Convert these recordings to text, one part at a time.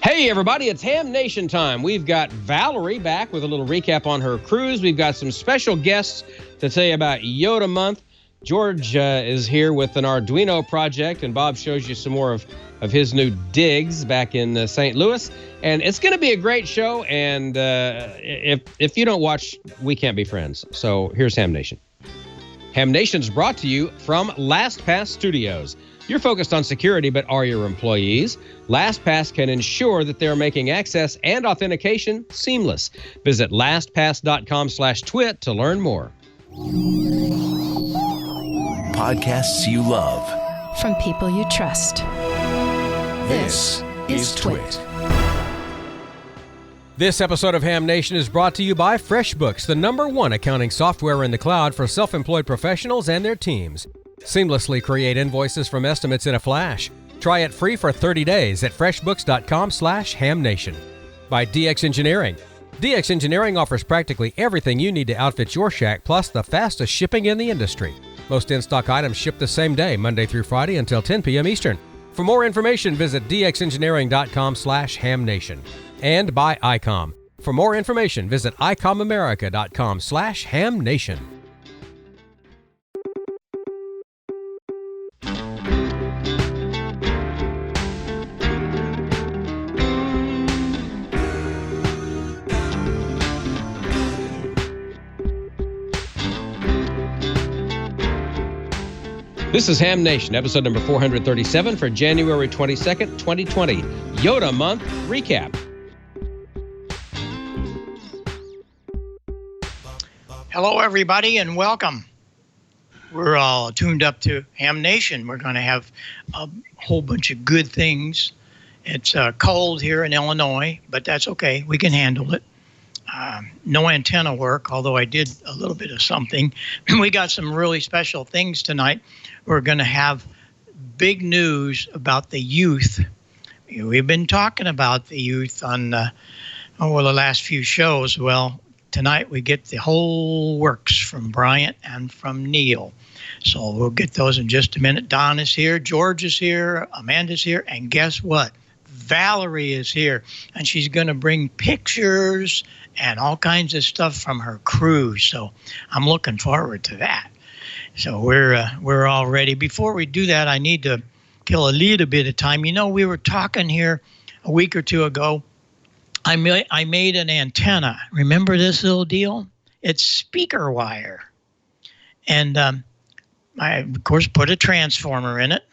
Hey, everybody, it's Ham Nation time. We've got Valerie back with a little recap on her cruise. We've got some special guests to tell you about YOTA month. George is here with an Arduino project, and Bob shows you some more of his new digs back in St. Louis. And it's going to be a great show, and if you don't watch, we can't be friends. So here's Ham Nation. Ham Nation's brought to you from LastPass Studios. You're focused on security, but are your employees? LastPass can ensure that they're making access and authentication seamless. Visit lastpass.com/twit to learn more. Podcasts you love. From people you trust. This is Twit. This episode of Ham Nation is brought to you by Freshbooks, the #1 accounting software in the cloud for self-employed professionals and their teams. Seamlessly create invoices from estimates in a flash. Try it free for 30 days at freshbooks.com/hamnation. By DX Engineering. DX Engineering offers practically everything you need to outfit your shack, plus the fastest shipping in the industry. Most in-stock items ship the same day, Monday through Friday until 10 p.m. Eastern. For more information, visit dxengineering.com/hamnation. And by Icom. For more information, visit icomamerica.com/hamnation. This is Ham Nation, episode number 437 for January 22nd, 2020. YOTA month recap. Hello, everybody, and welcome. We're all tuned up to Ham Nation. We're going to have a whole bunch of good things. It's cold here in Illinois, but that's okay. We can handle it. No antenna work, although I did a little bit of something. We got some really special things tonight. We're going to have big news about the youth. We've been talking about the youth on the last few shows. Well, tonight we get the whole works from Bryant and from Neil. So we'll get those in just a minute. Don is here, George is here, Amanda's here, and guess what? Valerie is here, and she's going to bring pictures and all kinds of stuff from her cruise. So I'm looking forward to that. So we're all ready. Before we do that, I need to kill a little bit of time. You know, we were talking here a week or two ago. I made an antenna. Remember this little deal? It's speaker wire. And I, of course, put a transformer in it.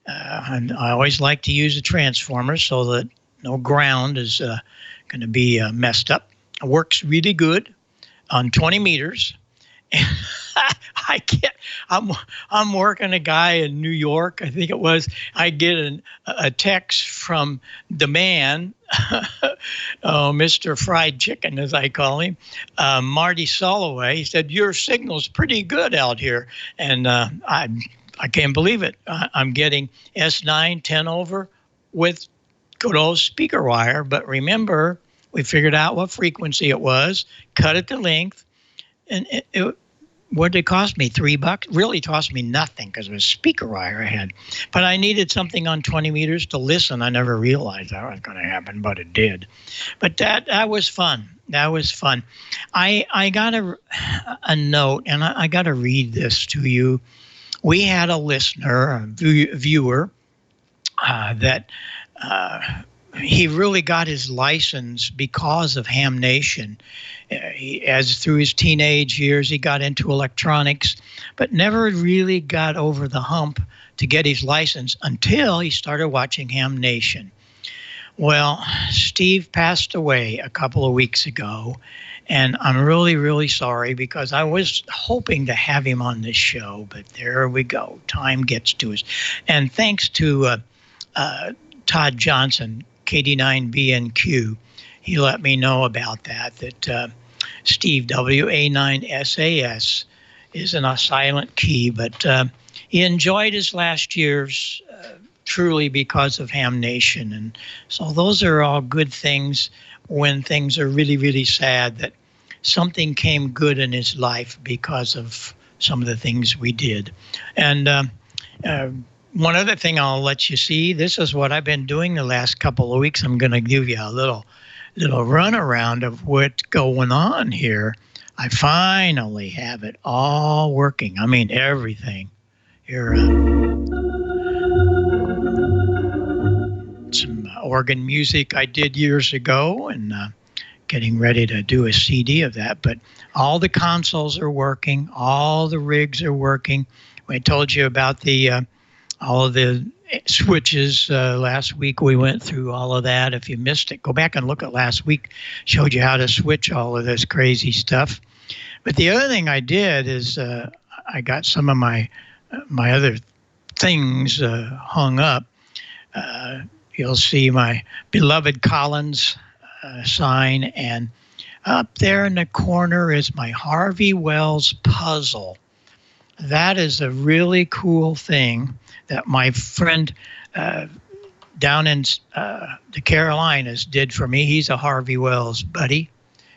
And I always like to use a transformer so that no ground is going to be messed up. It works really good on 20 meters. And I can't. I'm working a guy in New York. I think it was. I get a text from the man, Mr. Fried Chicken, as I call him, Marty Soloway. He said, "Your signal's pretty good out here," and I can't believe it. I'm getting S9 10 over with good old speaker wire. But remember, we figured out what frequency it was, cut it to length, and what did it cost me? $3? Really cost me nothing because it was speaker wire I had. But I needed something on 20 meters to listen. I never realized that was going to happen, but it did. But that was fun. That was fun. I got a note, and I got to read this to you. We had a listener, a viewer, that he really got his license because of Ham Nation. As through his teenage years, he got into electronics, but never really got over the hump to get his license until he started watching Ham Nation. Well, Steve passed away a couple of weeks ago, and I'm really, really sorry because I was hoping to have him on this show, but there we go. Time gets to us. And thanks to Todd Johnson, KD9BNQ, he let me know about that Steve WA9SAS is in a silent key, but he enjoyed his last years truly because of Ham Nation. And so those are all good things when things are really, really sad, that something came good in his life because of some of the things we did. And one other thing I'll let you see, this is what I've been doing the last couple of weeks. I'm going to give you a little runaround of what's going on here. I finally have it all working. I mean, everything. Here, some organ music I did years ago, and getting ready to do a CD of that. But all the consoles are working. All the rigs are working. I told you about all of the switches last week. We went through all of that. If you missed it, go back and look at last week. Showed you how to switch all of this crazy stuff. But the other thing I did is I got some of my other things hung up. You'll see my beloved Collins sign, and up there in the corner is my Harvey Wells puzzle. That is a really cool thing that my friend down in the Carolinas did for me. He's a Harvey Wells buddy,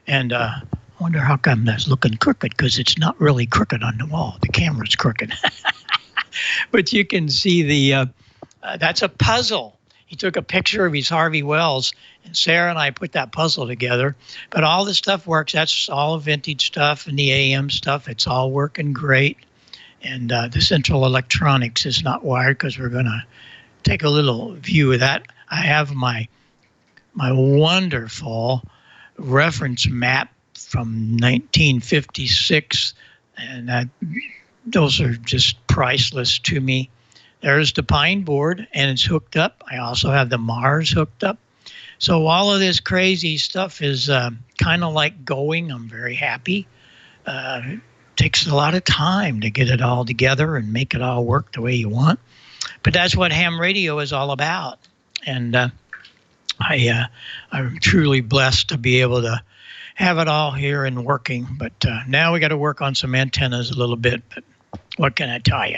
and I wonder how come that's looking crooked, because it's not really crooked on the wall. The camera's crooked. But you can see that's a puzzle. He took a picture of his Harvey Wells, and Sarah and I put that puzzle together. But all the stuff works. That's all vintage stuff and the AM stuff. It's all working great. And the central electronics is not wired, because we're going to take a little view of that. I have my wonderful reference map from 1956, and those are just priceless to me. There's the Pine board, and it's hooked up. I also have the Mars hooked up. So all of this crazy stuff is kind of like going. I'm very happy. It takes a lot of time to get it all together and make it all work the way you want. But that's what ham radio is all about. And I'm truly blessed to be able to have it all here and working. But now we got to work on some antennas a little bit. But what can I tell you?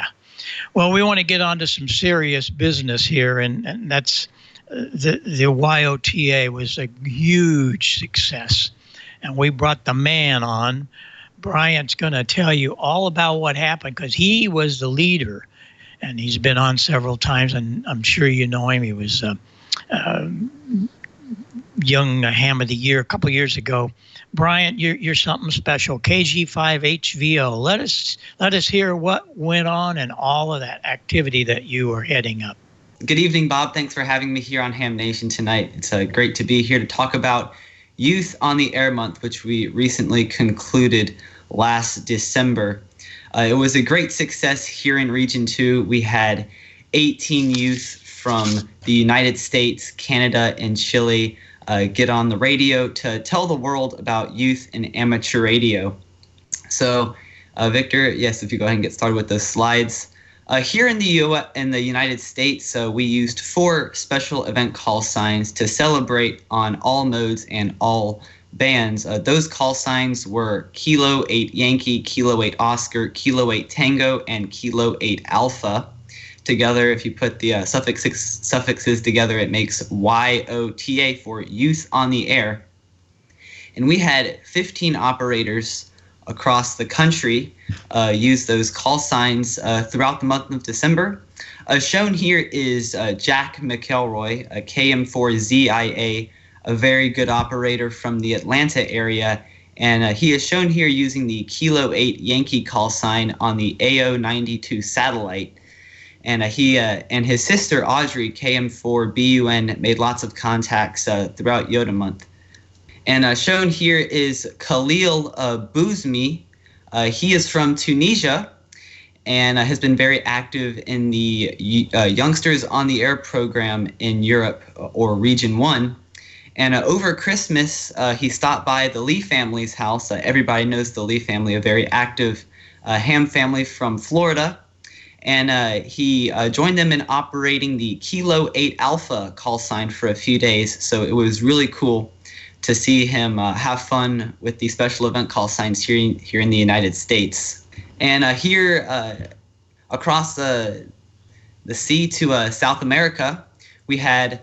Well, we want to get on to some serious business here, and that's the YOTA was a huge success. And we brought the man on. Bryant's going to tell you all about what happened, because he was the leader, and he's been on several times, and I'm sure you know him. He was Young Ham of the Year a couple of years ago. Bryant, you're something special. KG5HVO. Let us hear what went on and all of that activity that you are heading up. Good evening, Bob. Thanks for having me here on Ham Nation tonight. It's great to be here to talk about Youth on the Air Month, which we recently concluded last December. It was a great success here in Region 2. We had 18 youth from the United States, Canada, and Chile get on the radio to tell the world about youth and amateur radio. So, Victor, yes, if you go ahead and get started with the slides. Here in the United States, we used 4 special event call signs to celebrate on all modes and all bands. Those call signs were Kilo 8 Yankee, Kilo 8 Oscar, Kilo 8 Tango, and Kilo 8 Alpha. Together, if you put the suffixes together, it makes YOTA for Youth on the Air. And we had 15 operators across the country use those call signs throughout the month of December. Shown here is Jack McElroy, a KM4ZIA, a very good operator from the Atlanta area. And he is shown here using the Kilo 8 Yankee call sign on the AO92 satellite. And he and his sister Audrey, KM4BUN, made lots of contacts throughout YOTA month. And shown here is Khalil Bouzmi. He is from Tunisia and has been very active in the Youngsters on the Air program in Europe, or Region 1. And over Christmas, he stopped by the Lee family's house. Everybody knows the Lee family, a very active ham family from Florida. And he joined them in operating the Kilo 8 Alpha call sign for a few days. So it was really cool to see him have fun with the special event call signs here in the United States. And here across the sea to South America, we had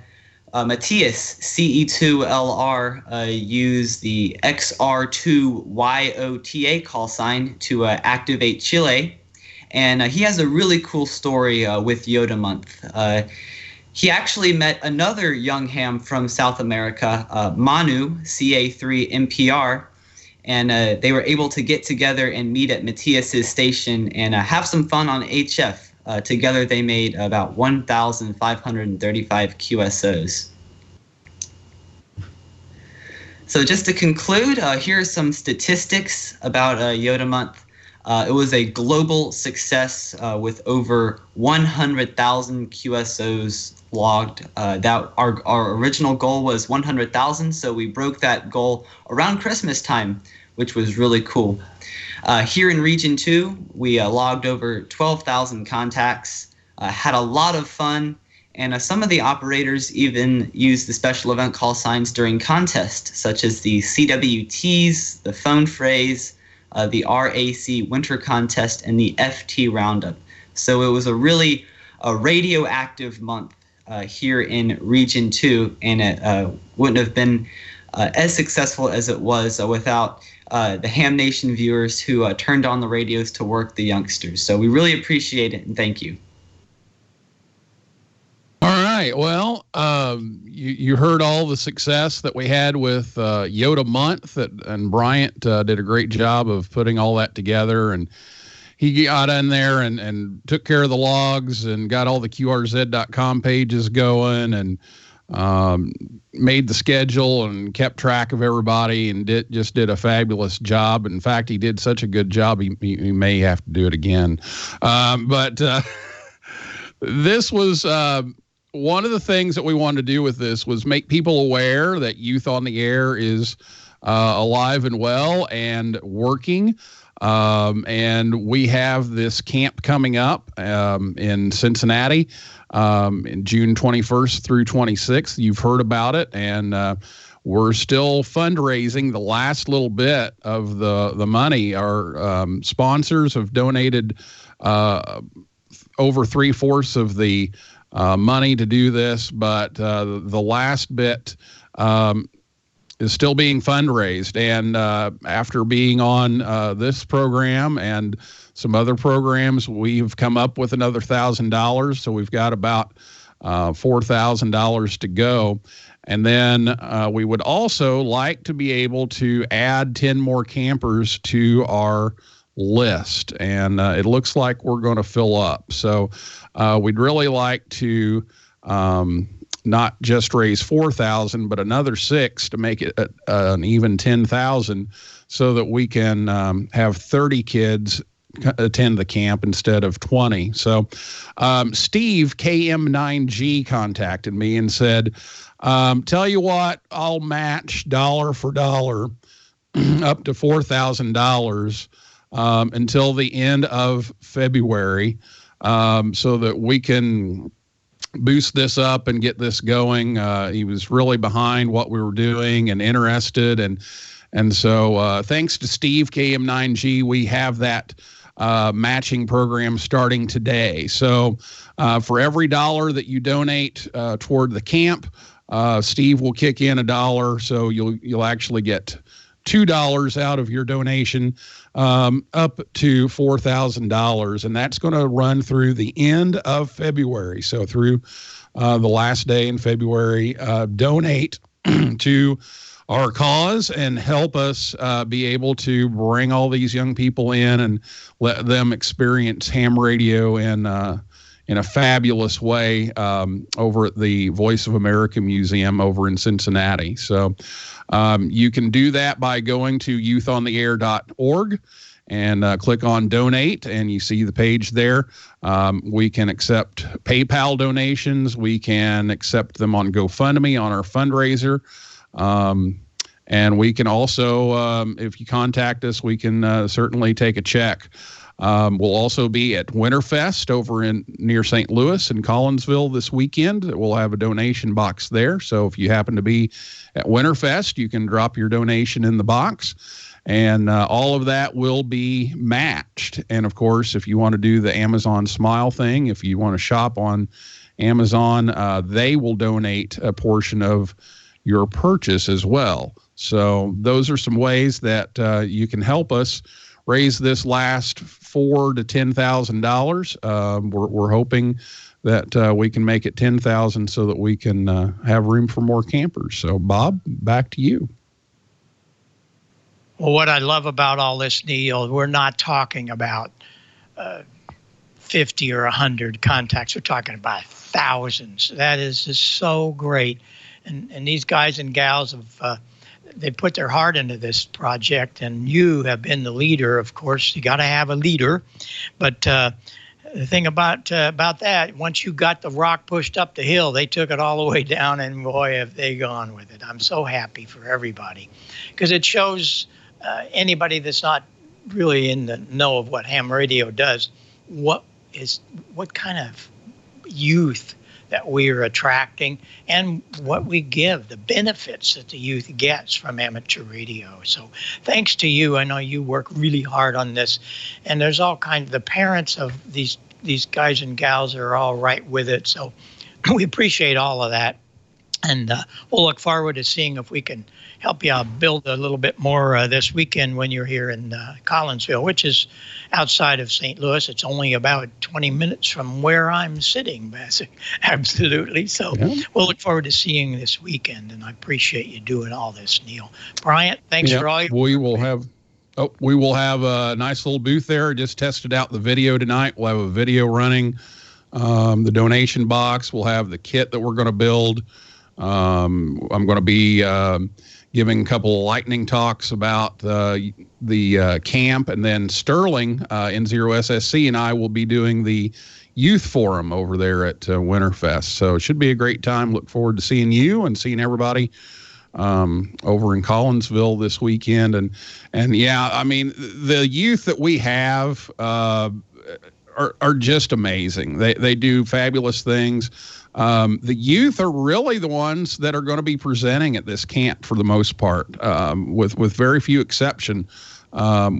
Matthias, CE2LR, use the XR2YOTA call sign to activate Chile. And he has a really cool story with YOTA Month. He actually met another young ham from South America, Manu, CA3MPR, and they were able to get together and meet at Matthias's station and have some fun on HF. Together they made about 1,535 QSOs. So just to conclude, here are some statistics about YOTA Month. It was a global success with over 100,000 QSOs logged. That our original goal was 100,000, so we broke that goal around Christmas time, which was really cool. Here in Region 2, we logged over 12,000 contacts, had a lot of fun, and some of the operators even used the special event call signs during contests, such as the CWTs, the phone phrase, the RAC Winter Contest, and the FT Roundup. So it was a really radioactive month here in Region 2, and it wouldn't have been as successful as it was without the Ham Nation viewers who turned on the radios to work the youngsters. So we really appreciate it, and thank you. All right. Well, you heard all the success that we had with YOTA Month, and Bryant did a great job of putting all that together, and he got in there and took care of the logs and got all the QRZ.com pages going, and made the schedule and kept track of everybody, and did a fabulous job. In fact, he did such a good job, he may have to do it again. But this was one of the things that we wanted to do with this was make people aware that Youth on the Air is alive and well and working. And we have this camp coming up in Cincinnati in June 21st through 26th. You've heard about it, and we're still fundraising the last little bit of the money. Our sponsors have donated over 3/4 of the money to do this, but the last bit is still being fundraised. And after being on this program and some other programs, we've come up with another $1,000. So we've got about $4,000 to go. And then we would also like to be able to add 10 more campers to our list. And it looks like we're going to fill up. So we'd really like to not just raise 4,000, but another 6 to make it an even 10,000, so that we can have 30 kids attend the camp instead of 20. So Steve KM9G contacted me and said, tell you what, I'll match dollar for dollar up to $4,000 until the end of February, so that we can boost this up and get this going. He was really behind what we were doing and interested. And so thanks to Steve KM9G, we have that matching program starting today. So for every dollar that you donate toward the camp, Steve will kick in $1. So you'll actually get $2 out of your donation, up to $4,000, and that's going to run through the end of February. So through the last day in February, donate to our cause and help us be able to bring all these young people in and let them experience ham radio in a fabulous way over at the Voice of America Museum over in Cincinnati. So you can do that by going to youthontheair.org and click on donate, and you see the page there. We can accept PayPal donations. We can accept them on GoFundMe on our fundraiser. And we can also, if you contact us, we can certainly take a check. We'll also be at Winterfest over near St. Louis and Collinsville this weekend. We'll have a donation box there. So if you happen to be at Winterfest, you can drop your donation in the box, and all of that will be matched. And of course, if you want to do the Amazon Smile thing, if you want to shop on Amazon, they will donate a portion of your purchase as well. So those are some ways that you can help us raise this last $4,000 to $10,000. We're hoping that we can make it 10,000 so that we can have room for more campers. So, Bob, back to you. Well, what I love about all this, Neil, we're not talking about 50 or 100 contacts. We're talking about thousands. That is just so great. And these guys and gals have they put their heart into this project, and you have been the leader. Of course, you got to have a leader. But the thing about that, once you got the rock pushed up the hill, they took it all the way down, and boy, have they gone with it. I'm so happy for everybody, because it shows anybody that's not really in the know of what ham radio does, what kind of youth that we are attracting, and what we give, the benefits that the youth gets from amateur radio. So thanks to you. I know you work really hard on this, and there's all kinds of the parents of these guys and gals are all right with it. So we appreciate all of that. And we'll look forward to seeing if we can help you build a little bit more this weekend when you're here in Collinsville, which is outside of St. Louis. It's only about 20 minutes from where I'm sitting, absolutely. So we'll look forward to seeing you this weekend, and I appreciate you doing all this, Neil. Bryant, thanks for all your We will have a nice little booth there. Just tested out the video tonight. We'll have a video running, the donation box. We'll have the kit that we're going to build. I'm going to be giving a couple of lightning talks about the camp, and then Sterling, N0SSC, and I will be doing the youth forum over there at Winterfest. So it should be a great time. Look forward to seeing you and seeing everybody over in Collinsville this weekend. And yeah, I mean, the youth that we have are just amazing. They do fabulous things. The youth are really the ones that are going to be presenting at this camp for the most part, with very few exception.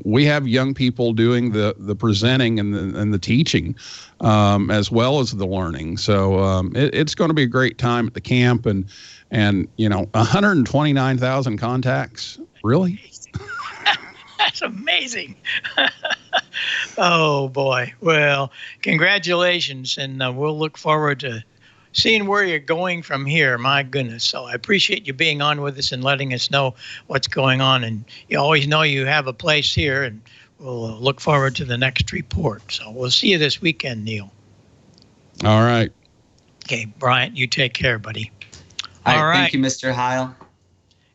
We have young people doing the presenting and the teaching, as well as the learning. So it's going to be a great time at the camp, and 129,000 contacts, really? That's amazing. Oh boy. Well, congratulations, and we'll look forward to seeing where you're going from here. My goodness. So I appreciate you being on with us and letting us know what's going on. And you always know you have a place here, and we'll look forward to the next report. So we'll see you this weekend, Neil. All right. Okay, Bryant, you take care, buddy. All right. Thank you, Mr. Heil.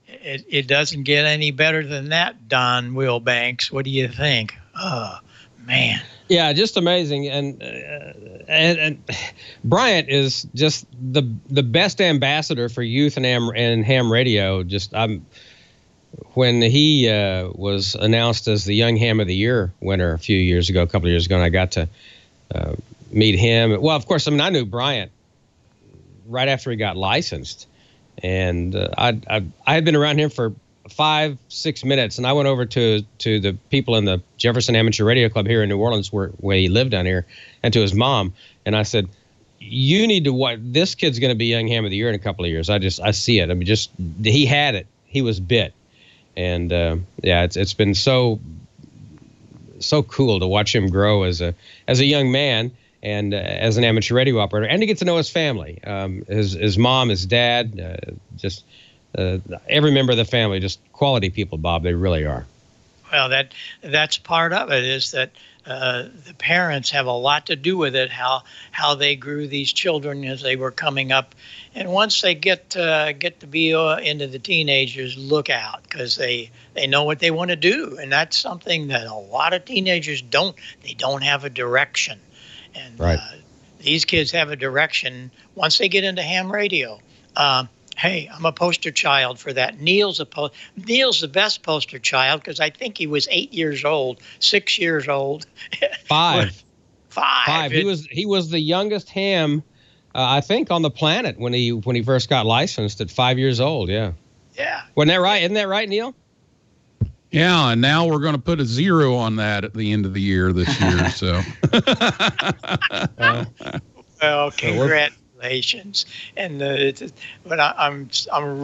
It doesn't get any better than that, Don Wilbanks. What do you think? Oh, man. Yeah, just amazing. And Bryant is just the best ambassador for youth and ham radio. When he was announced as the Young Ham of the Year winner a couple of years ago, and I got to meet him. Well, of course, I knew Bryant right after he got licensed. And I had been around him for 5-6 minutes, and I went over to the people in the Jefferson Amateur Radio Club here in New Orleans, where he lived down here, and to his mom, and I said, "You need to watch. This kid's going to be Young Ham of the Year in a couple of years. I see it. I mean, he had it. He was bit, and it's been so cool to watch him grow as a young man." And as an amateur radio operator, and to get to know his family, his mom, his dad, every member of the family, just quality people, Bob. They really are. Well, that's part of it, is that the parents have a lot to do with it, how they grew these children as they were coming up. And once they get to be into the teenagers, look out, because they know what they want to do. And that's something that a lot of teenagers don't. They don't have a direction. And right. These kids have a direction once they get into ham radio. Hey, I'm a poster child for that. Neil's the best poster child, because I think he was 8 years old, 6 years old. 5. 5. He was the youngest ham, I think, on the planet when he first got licensed at 5 years old. Yeah. Yeah. Wasn't that right? Isn't that right, Neil? Yeah, and now we're going to put a 0 on that at the end of the year this year. So, well, congratulations! And but I'm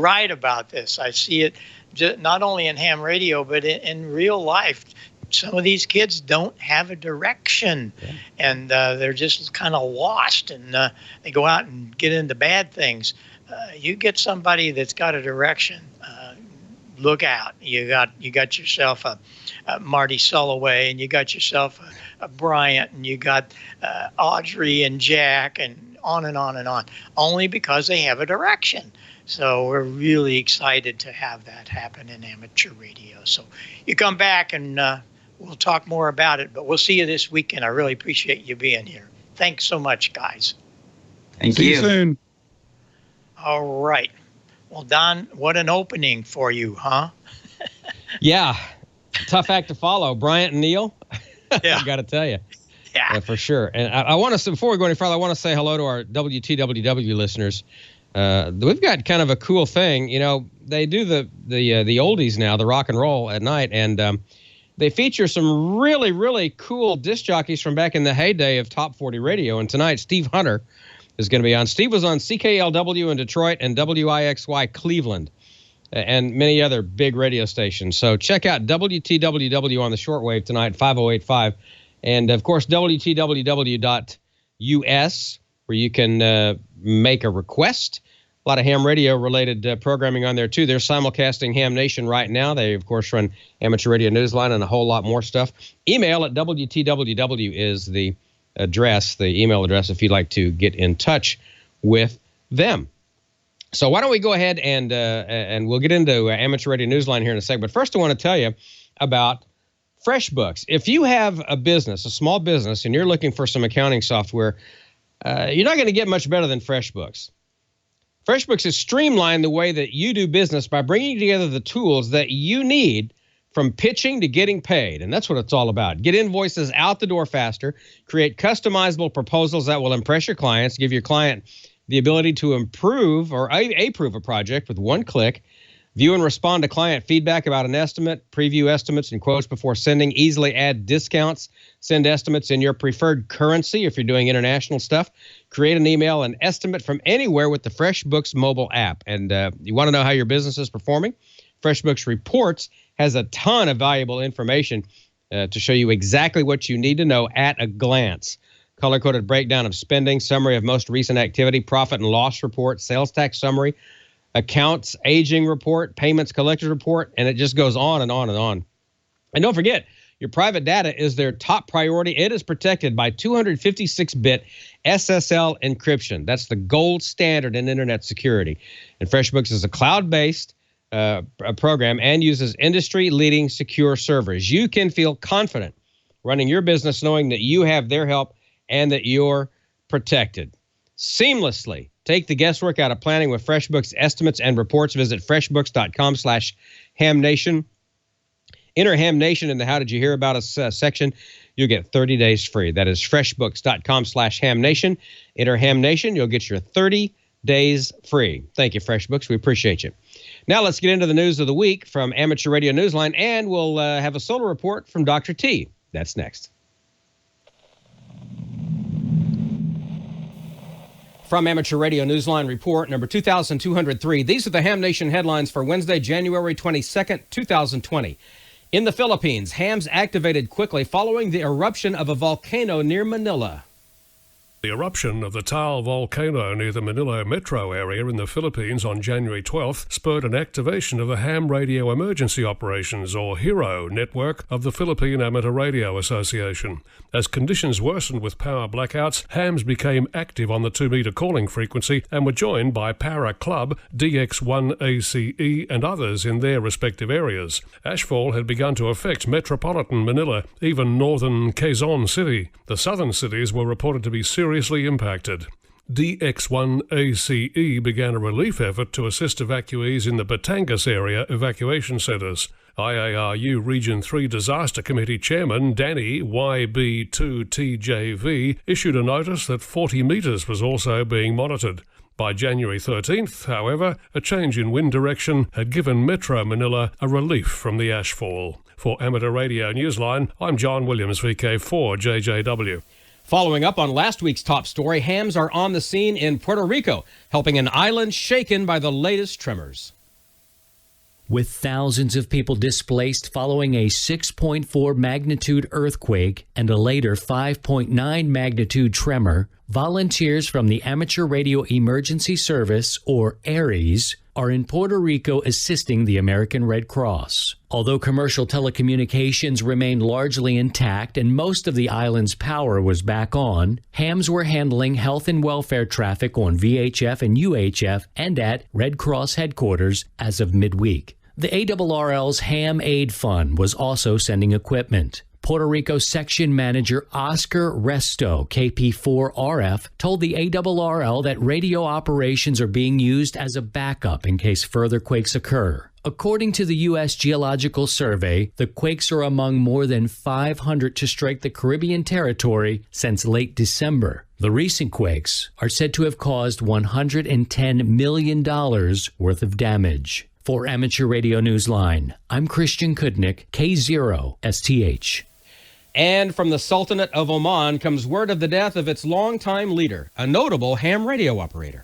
right about this. I see it not only in ham radio, but in real life. some of these kids don't have a direction, and they're just kind of lost, and they go out and get into bad things. You get somebody that's got a direction, look out. You got yourself a Marty Sulloway, and you got yourself a Bryant, and you got Audrey and Jack, and on and on and on, only because they have a direction. So we're really excited to have that happen in amateur radio. So you come back and we'll talk more about it, but we'll see you this weekend. I really appreciate you being here. Thanks so much, guys. Thank See you. you soon. All right. Well, Don, what an opening for you, huh? Yeah. Tough act to follow. Bryant and Neil. Yeah. I got to tell you. Yeah. For sure. And I want to, before we go any further, I want to say hello to our WTWW listeners. We've got kind of a cool thing. You know, they do the oldies now, the rock and roll at night, and they feature some really, really cool disc jockeys from back in the heyday of Top 40 radio. And tonight, Steve Hunter is going to be on. Steve was on CKLW in Detroit and WIXY Cleveland and many other big radio stations. So check out WTWW on the shortwave tonight, 5085. And, of course, WTWW.us, where you can make a request. A lot of ham radio related programming on there, too. They're simulcasting Ham Nation right now. They, of course, run Amateur Radio Newsline and a whole lot more stuff. Email at WTWW is the address, the email address, if you'd like to get in touch with them. So why don't we go ahead and we'll get into Amateur Radio Newsline here in a second. But first, I want to tell you about FreshBooks. If you have a business, a small business, and you're looking for some accounting software, you're not going to get much better than FreshBooks. FreshBooks has streamlined the way that you do business by bringing together the tools that you need from pitching to getting paid. And that's what it's all about. Get invoices out the door faster, create customizable proposals that will impress your clients, give your client the ability to improve or approve a project with one click, view and respond to client feedback about an estimate, preview estimates and quotes before sending, easily add discounts, send estimates in your preferred currency if you're doing international stuff, create an email, an estimate from anywhere with the FreshBooks mobile app. And you want to know how your business is performing? FreshBooks Reports has a ton of valuable information to show you exactly what you need to know at a glance. Color-coded breakdown of spending, summary of most recent activity, profit and loss report, sales tax summary, accounts aging report, payments collected report, and it just goes on and on and on. And don't forget, your private data is their top priority. It is protected by 256-bit SSL encryption. That's the gold standard in internet security. And FreshBooks is a cloud-based program and uses industry-leading secure servers. You can feel confident running your business knowing that you have their help and that you're protected. Seamlessly take the guesswork out of planning with FreshBooks estimates and reports. Visit freshbooks.com/HamNation. Enter Ham Nation in the How Did You Hear About Us section. You'll get 30 days free. That is freshbooks.com/HamNation. Enter Ham Nation. You'll get your 30 days free. Thank you, FreshBooks. We appreciate you. Now let's get into the news of the week from Amateur Radio Newsline, and we'll have a solar report from Dr. T. That's next. From Amateur Radio Newsline Report number 2203, these are the Ham Nation headlines for Wednesday, January 22nd, 2020. In the Philippines, hams activated quickly following the eruption of a volcano near Manila. The eruption of the Taal volcano near the Manila metro area in the Philippines on January 12th spurred an activation of the Ham Radio Emergency Operations, or HERO, network of the Philippine Amateur Radio Association. As conditions worsened with power blackouts, hams became active on the 2-meter calling frequency and were joined by Para Club, DX1ACE and others in their respective areas. Ashfall had begun to affect metropolitan Manila, even northern Quezon City. The southern cities were reported to be seriously impacted. DX1ACE began a relief effort to assist evacuees in the Batangas area evacuation centres. IARU Region 3 Disaster Committee Chairman Danny YB2TJV issued a notice that 40 metres was also being monitored. By January 13th, however, a change in wind direction had given Metro Manila a relief from the ashfall. For Amateur Radio Newsline, I'm John Williams, VK4JJW. Following up on last week's top story, hams are on the scene in Puerto Rico, helping an island shaken by the latest tremors. With thousands of people displaced following a 6.4 magnitude earthquake and a later 5.9 magnitude tremor, volunteers from the Amateur Radio Emergency Service, or ARES, are in Puerto Rico assisting the American Red Cross. Although commercial telecommunications remained largely intact and most of the island's power was back on, hams were handling health and welfare traffic on VHF and UHF and at Red Cross headquarters as of midweek. The ARRL's Ham Aid Fund was also sending equipment. Puerto Rico Section Manager Oscar Resto, KP4RF, told the ARRL that radio operations are being used as a backup in case further quakes occur. According to the U.S. Geological Survey, the quakes are among more than 500 to strike the Caribbean territory since late December. The recent quakes are said to have caused $110 million worth of damage. For Amateur Radio Newsline, I'm Christian Kudnick, K0STH. And from the Sultanate of Oman comes word of the death of its longtime leader, a notable ham radio operator.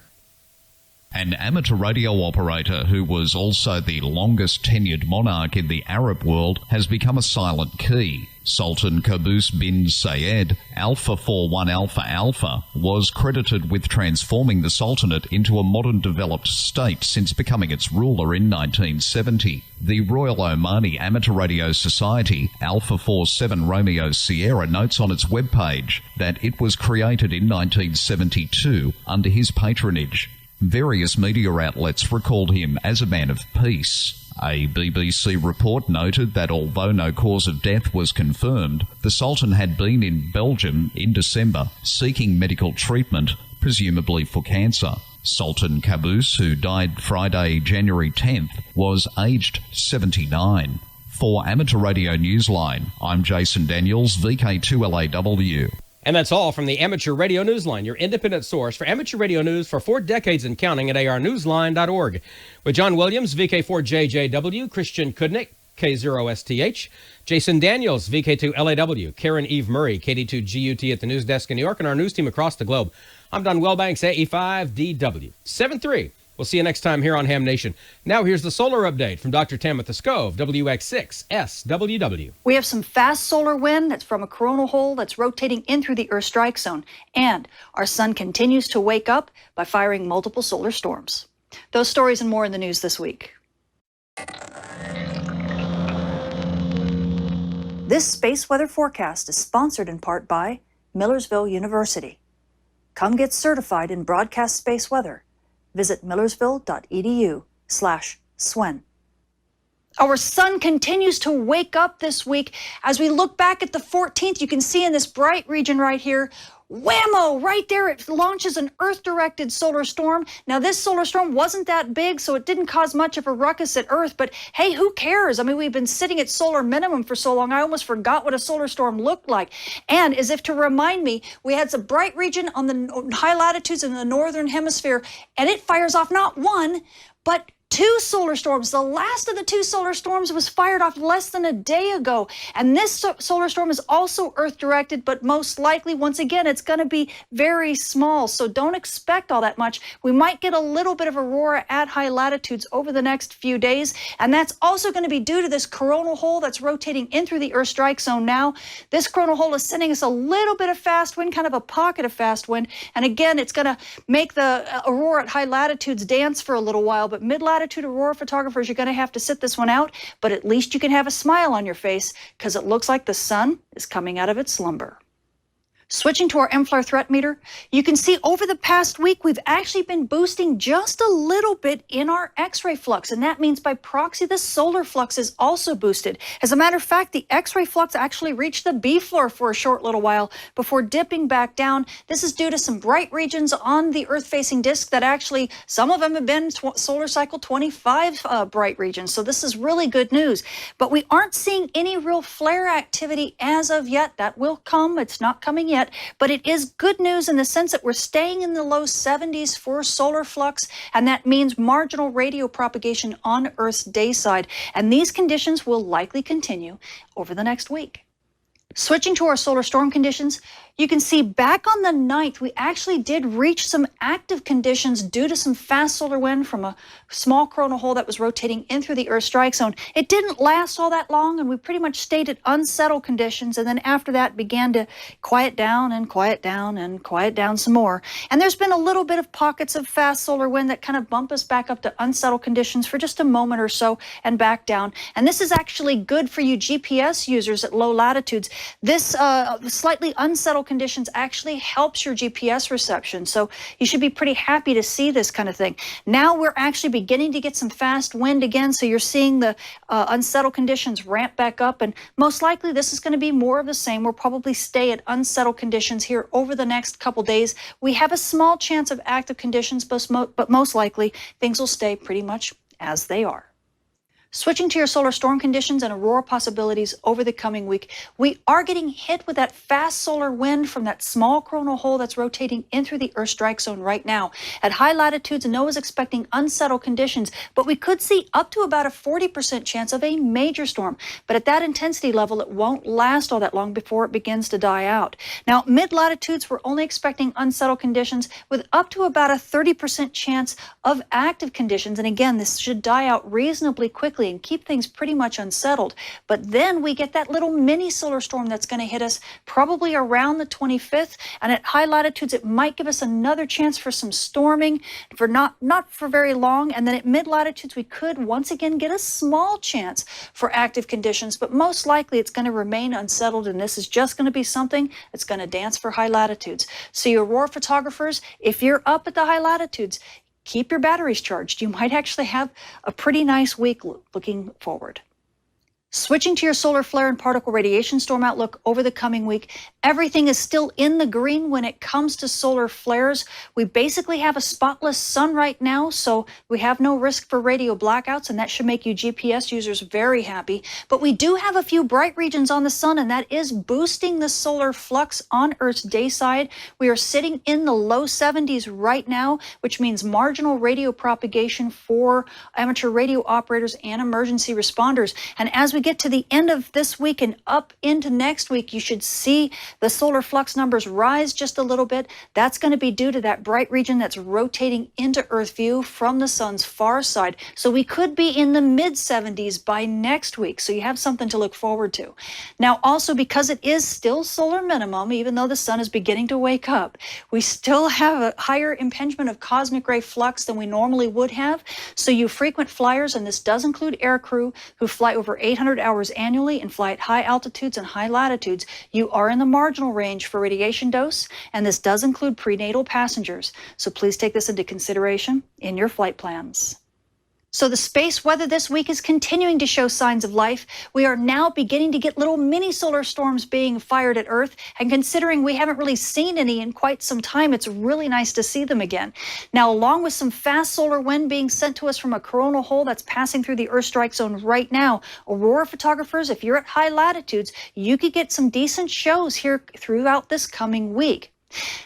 An amateur radio operator who was also the longest tenured monarch in the Arab world has become a silent key. Sultan Qaboos bin Sayed, Alpha 41 Alpha Alpha, was credited with transforming the Sultanate into a modern developed state since becoming its ruler in 1970. The Royal Omani Amateur Radio Society, Alpha 47 Romeo Sierra, notes on its webpage that it was created in 1972 under his patronage. Various media outlets recalled him as a man of peace. A BBC report noted that although no cause of death was confirmed, the Sultan had been in Belgium in December seeking medical treatment, presumably for cancer. Sultan Qaboos, who died Friday, January 10th, was aged 79. For Amateur Radio Newsline, I'm Jason Daniels, VK2LAW. And that's all from the Amateur Radio Newsline, your independent source for amateur radio news for 4 decades and counting at arnewsline.org. With John Williams, VK4JJW, Christian Kudnick, K0STH, Jason Daniels, VK2LAW, Karen Eve Murray, KD2GUT at the news desk in New York, and our news team across the globe. I'm Don Wilbanks, AE5DW. 7-3. We'll see you next time here on Ham Nation. Now here's the solar update from Dr. Tamitha Skov, WX6SWW. We have some fast solar wind that's from a coronal hole that's rotating in through the Earth strike zone. And our sun continues to wake up by firing multiple solar storms. Those stories and more in the news this week. This space weather forecast is sponsored in part by Millersville University. Come get certified in broadcast space weather. Visit millersville.edu/SWEN. Our sun continues to wake up this week. As we look back at the 14th, you can see in this bright region right here, whammo, right there, it launches an Earth-directed solar storm. Now, this solar storm wasn't that big, so it didn't cause much of a ruckus at Earth, but hey, who cares? I mean, we've been sitting at solar minimum for so long, I almost forgot what a solar storm looked like. And as if to remind me, we had some bright region on the high latitudes in the northern hemisphere, and it fires off not one, but 2 solar storms. The last of the 2 solar storms was fired off less than a day ago. And this solar storm is also Earth-directed, but most likely, once again, it's going to be very small. So don't expect all that much. We might get a little bit of aurora at high latitudes over the next few days. And that's also going to be due to this coronal hole that's rotating in through the Earth strike zone now. This coronal hole is sending us a little bit of fast wind, kind of a pocket of fast wind. And again, it's going to make the aurora at high latitudes dance for a little while, but mid-latitude aurora photographers, you're going to have to sit this one out, but at least you can have a smile on your face because it looks like the sun is coming out of its slumber. Switching to our M-Flare threat meter, you can see over the past week, we've actually been boosting just a little bit in our X-ray flux, and that means by proxy, the solar flux is also boosted. As a matter of fact, the X-ray flux actually reached the B-floor for a short little while before dipping back down. This is due to some bright regions on the Earth-facing disk that actually, some of them have been solar cycle 25 bright regions, so this is really good news. But we aren't seeing any real flare activity as of yet. That will come. It's not coming yet. But it is good news in the sense that we're staying in the low 70s for solar flux, and that means marginal radio propagation on Earth's day side. And these conditions will likely continue over the next week. Switching to our solar storm conditions, You can see back on the 9th, we actually did reach some active conditions due to some fast solar wind from a small coronal hole that was rotating in through the Earth strike zone. It didn't last all that long, and we pretty much stayed at unsettled conditions, and then after that began to quiet down and quiet down and quiet down some more. And there's been a little bit of pockets of fast solar wind that kind of bump us back up to unsettled conditions for just a moment or so and back down. And this is actually good for you GPS users at low latitudes. This slightly unsettled conditions actually helps your GPS reception. So you should be pretty happy to see this kind of thing. Now we're actually beginning to get some fast wind again. So you're seeing the unsettled conditions ramp back up. And most likely this is going to be more of the same. We'll probably stay at unsettled conditions here over the next couple days. We have a small chance of active conditions, but most likely things will stay pretty much as they are. Switching to your solar storm conditions and aurora possibilities over the coming week, we are getting hit with that fast solar wind from that small coronal hole that's rotating in through the Earth strike zone right now. At high latitudes, NOAA's expecting unsettled conditions, but we could see up to about a 40% chance of a major storm. But at that intensity level, it won't last all that long before it begins to die out. Now, mid-latitudes, we're only expecting unsettled conditions with up to about a 30% chance of active conditions. And again, this should die out reasonably quickly and keep things pretty much unsettled. But then we get that little mini solar storm that's going to hit us probably around the 25th. And at high latitudes, it might give us another chance for some storming for not for very long. And then at mid latitudes, we could once again get a small chance for active conditions. But most likely it's going to remain unsettled. And this is just going to be something that's going to dance for high latitudes. So you aurora photographers, if you're up at the high latitudes, keep your batteries charged. You might actually have a pretty nice week looking forward. Switching to your solar flare and particle radiation storm outlook over the coming week, everything is still in the green when it comes to solar flares. We basically have a spotless sun right now, so we have no risk for radio blackouts, and that should make you GPS users very happy. But we do have a few bright regions on the sun, and that is boosting the solar flux on Earth's day side. We are sitting in the low 70s right now, which means marginal radio propagation for amateur radio operators and emergency responders. And as we get to the end of this week and up into next week, you should see the solar flux numbers rise just a little bit. That's going to be due to that bright region that's rotating into Earth view from the sun's far side. So we could be in the mid 70s by next week. So you have something to look forward to. Now, also because it is still solar minimum, even though the sun is beginning to wake up, we still have a higher impingement of cosmic ray flux than we normally would have. So you frequent flyers, and this does include aircrew who fly over 800 hours annually and fly at high altitudes and high latitudes, you are in the marginal range for radiation dose, and this does include prenatal passengers. So please take this into consideration in your flight plans. So the space weather this week is continuing to show signs of life. We are now beginning to get little mini solar storms being fired at Earth, and considering we haven't really seen any in quite some time, it's really nice to see them again. Now, along with some fast solar wind being sent to us from a coronal hole that's passing through the Earth strike zone right now, aurora photographers, if you're at high latitudes, you could get some decent shows here throughout this coming week.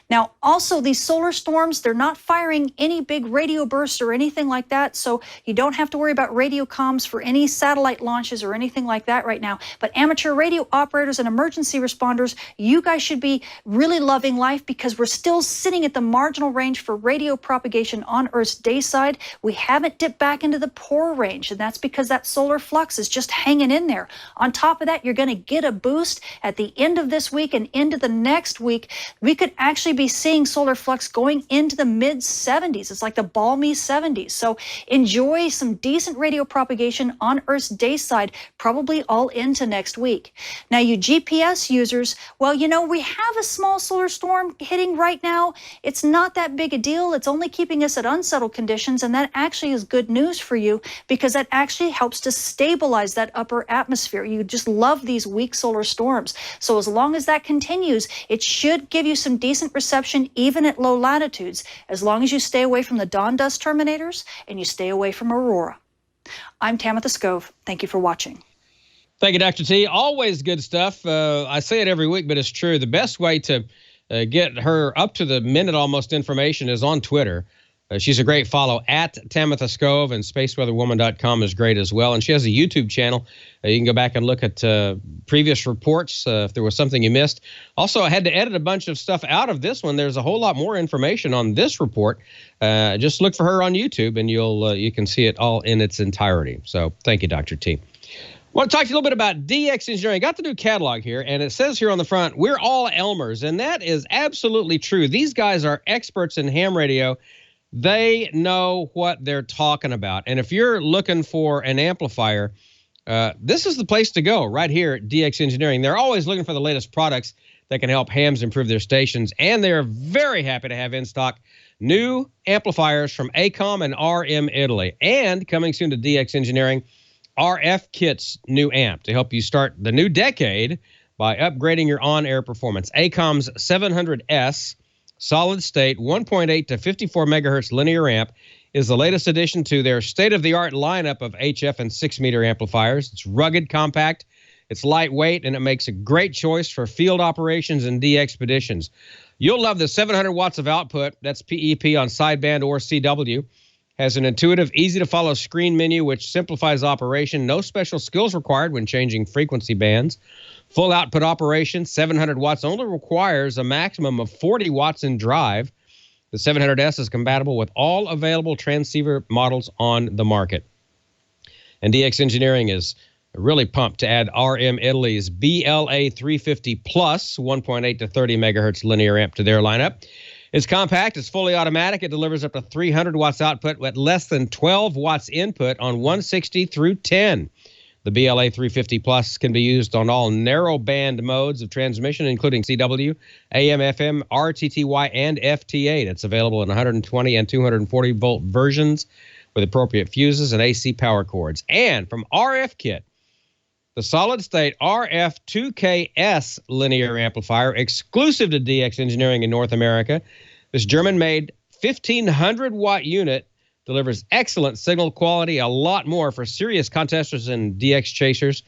Now, also, these solar storms, they're not firing any big radio bursts or anything like that, so you don't have to worry about radio comms for any satellite launches or anything like that right now. But amateur radio operators and emergency responders, you guys should be really loving life because we're still sitting at the marginal range for radio propagation on Earth's day side. We haven't dipped back into the poor range, and that's because that solar flux is just hanging in there. On top of that, you're going to get a boost at the end of this week and into the next week. We could actually be seeing solar flux going into the mid 70s. It's like the balmy 70s. So enjoy some decent radio propagation on Earth's day side, probably all into next week. Now, you GPS users, well, you know, we have a small solar storm hitting right now. It's not that big a deal. It's only keeping us at unsettled conditions, and that actually is good news for you because that actually helps to stabilize that upper atmosphere. You just love these weak solar storms. So as long as that continues, it should give you some decent reception even at low latitudes, as long as you stay away from the dawn dust terminators and you stay away from aurora. I'm Tamitha Skov. Thank you for watching. Thank you, Dr. T. Always good stuff. I say it every week, but it's true. The best way to get her up to the minute almost information is on Twitter. She's a great follow at Tamitha Skov, and spaceweatherwoman.com is great as well. And she has a YouTube channel. You can go back and look at previous reports if there was something you missed. Also, I had to edit a bunch of stuff out of this one. There's a whole lot more information on this report. Just look for her on YouTube, and you can see it all in its entirety. So thank you, Dr. T. I want to talk to you a little bit about DX Engineering. I got the new catalog here, and it says here on the front, we're all Elmers, and that is absolutely true. These guys are experts in ham radio. They know what they're talking about. And if you're looking for an amplifier, this is the place to go right here at DX Engineering. They're always looking for the latest products that can help hams improve their stations, and they're very happy to have in stock new amplifiers from Icom and RM Italy. And coming soon to DX Engineering, RF Kit's new amp to help you start the new decade by upgrading your on-air performance. Acom's 700S solid state 1.8 to 54 megahertz linear amp is the latest addition to their state-of-the-art lineup of HF and 6-meter amplifiers. It's rugged, compact, it's lightweight, and it makes a great choice for field operations and de-expeditions. You'll love the 700 watts of output. That's PEP on sideband or CW. Has an intuitive, easy-to-follow screen menu which simplifies operation. No special skills required when changing frequency bands. Full output operation, 700 watts, only requires a maximum of 40 watts in drive. The 700S is compatible with all available transceiver models on the market. And DX Engineering is really pumped to add RM Italy's BLA 350 Plus 1.8 to 30 megahertz linear amp to their lineup. It's compact, it's fully automatic, it delivers up to 300 watts output with less than 12 watts input on 160 through 10. The BLA 350 Plus can be used on all narrow band modes of transmission, including CW, AM, FM, RTTY, and FT8. It's available in 120 and 240 volt versions with appropriate fuses and AC power cords. And from RF Kit, the solid-state RF 2KS linear amplifier, exclusive to DX Engineering in North America. This German-made 1,500-watt unit delivers excellent signal quality, a lot more for serious contesters and DX chasers.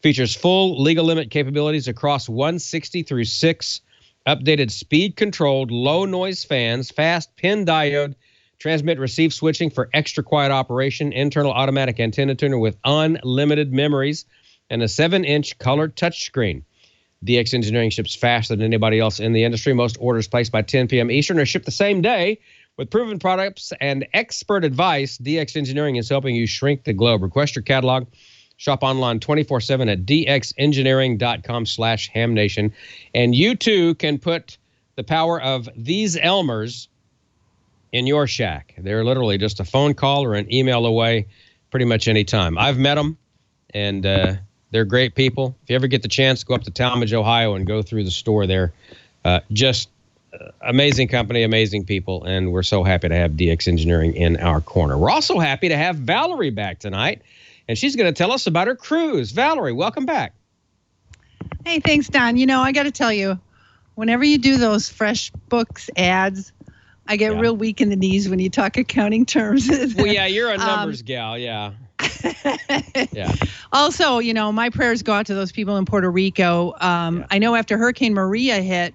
Features full legal limit capabilities across 160 through 6, updated speed-controlled low-noise fans, fast pin diode, transmit-receive switching for extra quiet operation, internal automatic antenna tuner with unlimited memories, and a 7-inch colored touchscreen. DX Engineering ships faster than anybody else in the industry. Most orders placed by 10 p.m. Eastern are shipped the same day. With proven products and expert advice, DX Engineering is helping you shrink the globe. Request your catalog. Shop online 24/7 at dxengineering.com/hamnation. And you, too, can put the power of these Elmers in your shack. They're literally just a phone call or an email away pretty much any time. I've met them, and they're great people. If you ever get the chance, go up to Talmadge, Ohio, and go through the store there. Amazing company, amazing people, and we're so happy to have DX Engineering in our corner. We're also happy to have Valerie back tonight, and she's going to tell us about her cruise. Valerie, welcome back. Hey, thanks, Don. You know, I got to tell you, whenever you do those Freshbooks ads, I get real weak in the knees when you talk accounting terms. Well, yeah, you're a numbers gal, yeah. Yeah. Also, you know, my prayers go out to those people in Puerto Rico. I know after Hurricane Maria hit,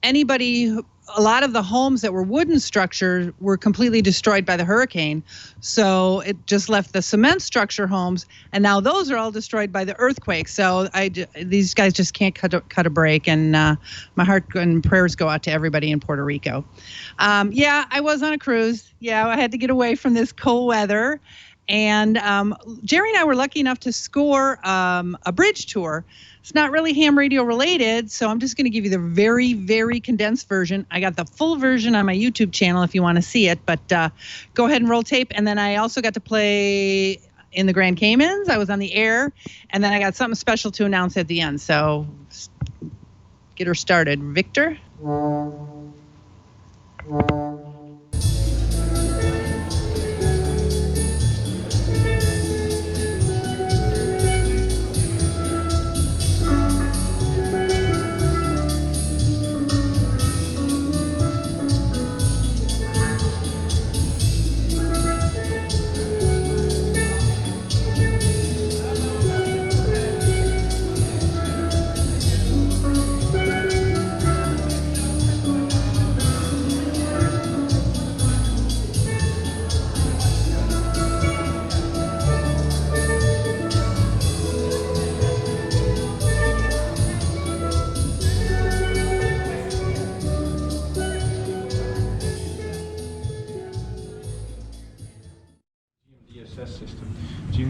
a lot of the homes that were wooden structures were completely destroyed by the hurricane. So it just left the cement structure homes, and now those are all destroyed by the earthquake. So these guys just can't cut a break, and my heart and prayers go out to everybody in Puerto Rico. Yeah, I was on a cruise. Yeah, I had to get away from this cold weather. And Jerry and I were lucky enough to score a bridge tour. It's not really ham radio related, so I'm just going to give you the very, very condensed version. I got the full version on my YouTube channel if you want to see it, but go ahead and roll tape. And then I also got to play in the Grand Caymans. I was on the air, and then I got something special to announce at the end. So get her started. Victor?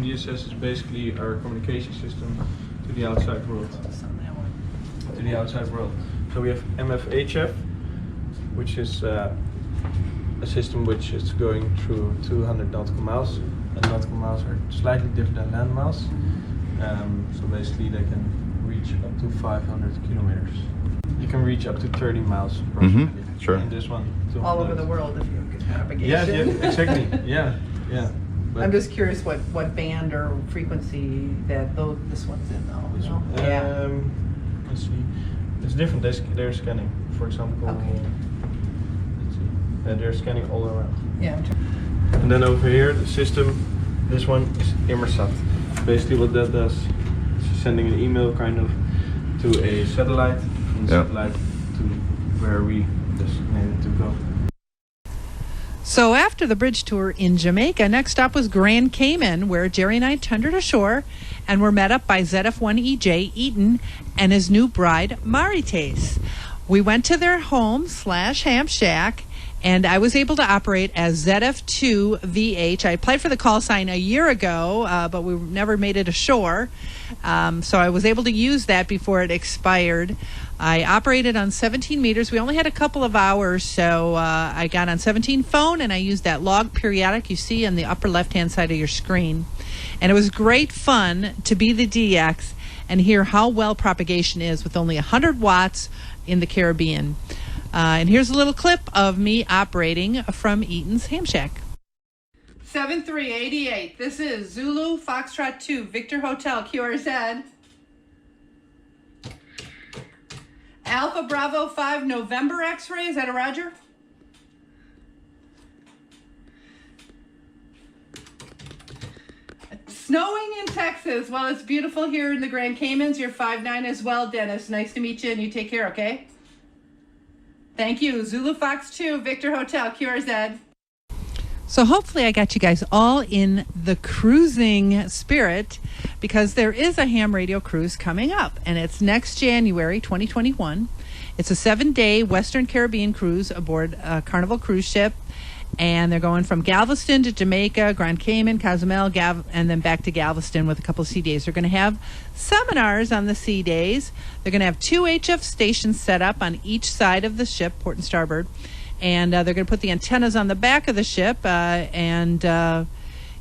DSS is basically our communication system to the outside world. So we have MFHF, which is a system which is going through 200 nautical miles. And nautical miles are slightly different than land miles. So basically they can reach up to 500 kilometers. You can reach up to 30 miles approximately. Sure. And this one, all over the world if you get navigation. Yeah, exactly. Yeah. But I'm just curious what band or frequency that this one's in, though. This one. Let's see. It's different. They're scanning. For example, let's see. They're scanning all around. Yeah. And then over here, the system. This one is Immersat. Basically, what that does is sending an email kind of to a satellite, from the satellite to where we designated to go. So after the bridge tour in Jamaica, next stop was Grand Cayman, where Jerry and I turned ashore and were met up by ZF1EJ Eaton and his new bride, Marites. We went to their home/ham shack, and I was able to operate as ZF2VH. I applied for the call sign a year ago, but we never made it ashore. So I was able to use that before it expired. I operated on 17 meters. We only had a couple of hours, so I got on 17 phone, and I used that log periodic you see on the upper left-hand side of your screen. And it was great fun to be the DX and hear how well propagation is with only 100 watts in the Caribbean. And here's a little clip of me operating from Eaton's Ham Shack. 7388. This is Zulu Foxtrot 2, Victor Hotel, QRZ. Alpha Bravo 5, November X-ray. Is that a Roger? Snowing in Texas. Well, it's beautiful here in the Grand Caymans. You're 5'9" as well, Dennis. Nice to meet you, and you take care, okay? Thank you. Zulu Fox 2, Victor Hotel, QRZ. So hopefully I got you guys all in the cruising spirit, because there is a ham radio cruise coming up, and it's next January 2021. It's a 7-day Western Caribbean cruise aboard a Carnival cruise ship, and they're going from Galveston to Jamaica, Grand Cayman, Cozumel, and then back to Galveston with a couple of sea days. They're going to have seminars on the sea days. They're going to have 2 HF stations set up on each side of the ship, port and starboard. And they're going to put the antennas on the back of the ship, and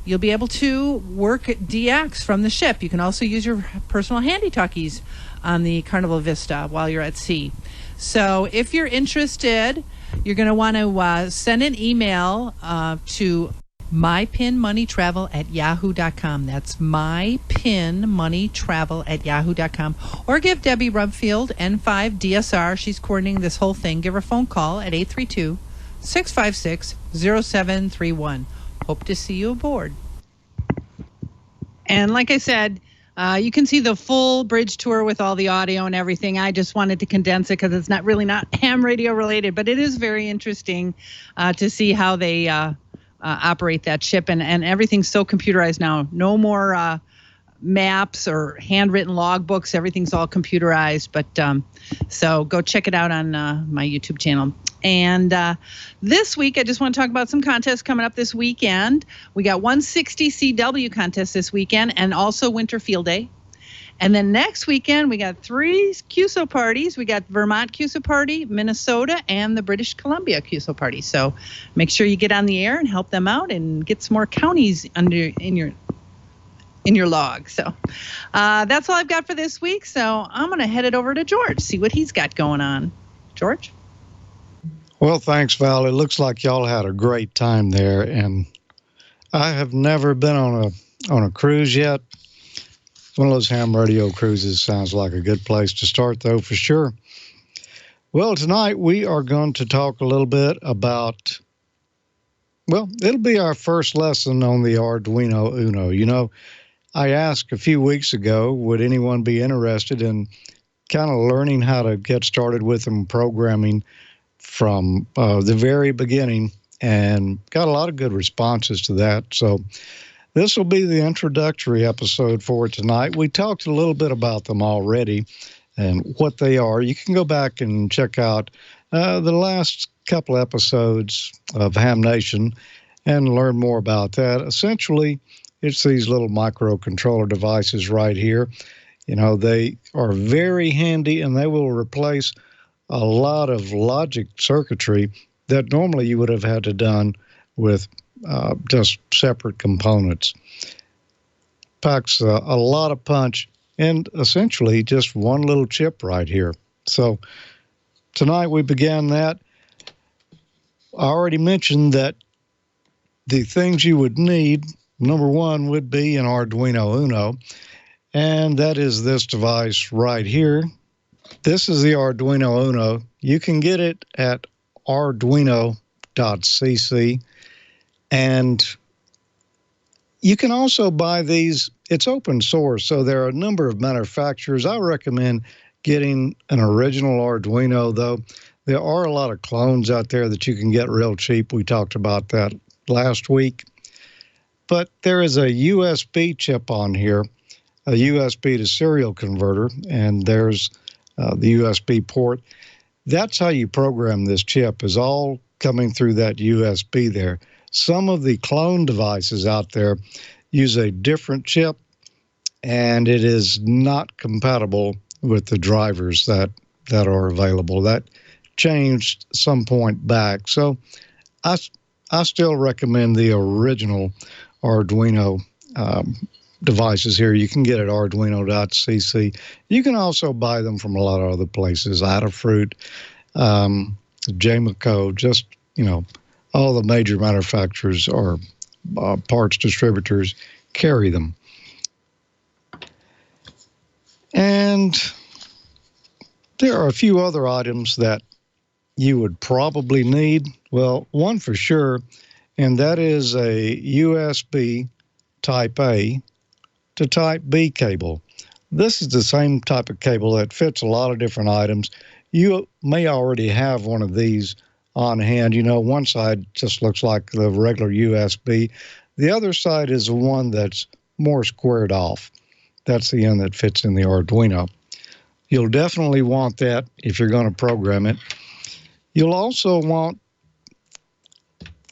you'll be able to work DX from the ship. You can also use your personal handy-talkies on the Carnival Vista while you're at sea. So if you're interested, you're going to want to send an email to mypinmoneytravel@yahoo.com. That's mypinmoneytravel@yahoo.com. Or give Debbie Rubfield, N5 DSR, she's coordinating this whole thing, give her a phone call at 832-656-0731. Hope to see you aboard. And like I said, you can see the full bridge tour with all the audio and everything. I just wanted to condense it because it's not ham radio related, but it is very interesting to see how they operate that ship, and everything's so computerized now. No more maps or handwritten logbooks. Everything's all computerized. But so go check it out on my YouTube channel. And this week, I just want to talk about some contests coming up this weekend. We got 160 CW contest this weekend, and also Winter Field Day. And then next weekend, we got 3 QSO parties. We got Vermont QSO Party, Minnesota, and the British Columbia QSO Party. So make sure you get on the air and help them out and get some more counties in your log. So that's all I've got for this week. So I'm going to head it over to George, see what he's got going on. George? Well, thanks, Val. It looks like y'all had a great time there, and I have never been on a cruise yet. One of those ham radio cruises sounds like a good place to start, though, for sure. Well, tonight we are going to talk a little bit about, well, it'll be our first lesson on the Arduino Uno. You know, I asked a few weeks ago, would anyone be interested in kind of learning how to get started with them programming from the very beginning, and got a lot of good responses to that. So this will be the introductory episode for tonight. We talked a little bit about them already and what they are. You can go back and check out the last couple episodes of Ham Nation and learn more about that. Essentially, it's these little microcontroller devices right here. They are very handy, and they will replace a lot of logic circuitry that normally you would have had to done with just separate components. Packs a lot of punch, and essentially just one little chip right here. So tonight we began that. I already mentioned that the things you would need, number one would be an Arduino Uno, and that is this device right here. This is the Arduino Uno. You can get it at arduino.cc, and you can also buy these. It's open source, so there are a number of manufacturers. I recommend getting an original Arduino, though. There are a lot of clones out there that you can get real cheap. We talked about that last week. But there is a USB chip on here, a USB to serial converter, and there's the USB port. That's how you program this chip, is all coming through that USB there. Some of the clone devices out there use a different chip, and it is not compatible with the drivers that are available. That changed some point back. So I still recommend the original Arduino devices here. You can get at arduino.cc. You can also buy them from a lot of other places, Adafruit, Jamico, just, all the major manufacturers or parts distributors carry them. And there are a few other items that you would probably need. Well, one for sure, and that is a USB Type A to Type B cable. This is the same type of cable that fits a lot of different items. You may already have one of these on hand. One side just looks like the regular USB. The other side is the one that's more squared off. That's the end that fits in the Arduino. You'll definitely want that if you're going to program it. You'll also want,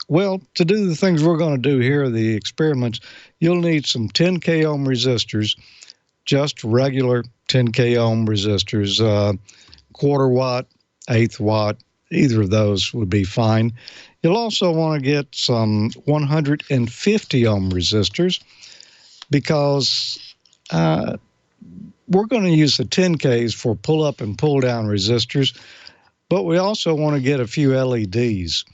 to do the things we're going to do here, the experiments, you'll need some 10K ohm resistors, just regular 10K ohm resistors, quarter watt, eighth watt, either of those would be fine. You'll also want to get some 150 ohm resistors, because we're going to use the 10Ks for pull-up and pull-down resistors, but we also want to get a few LEDs.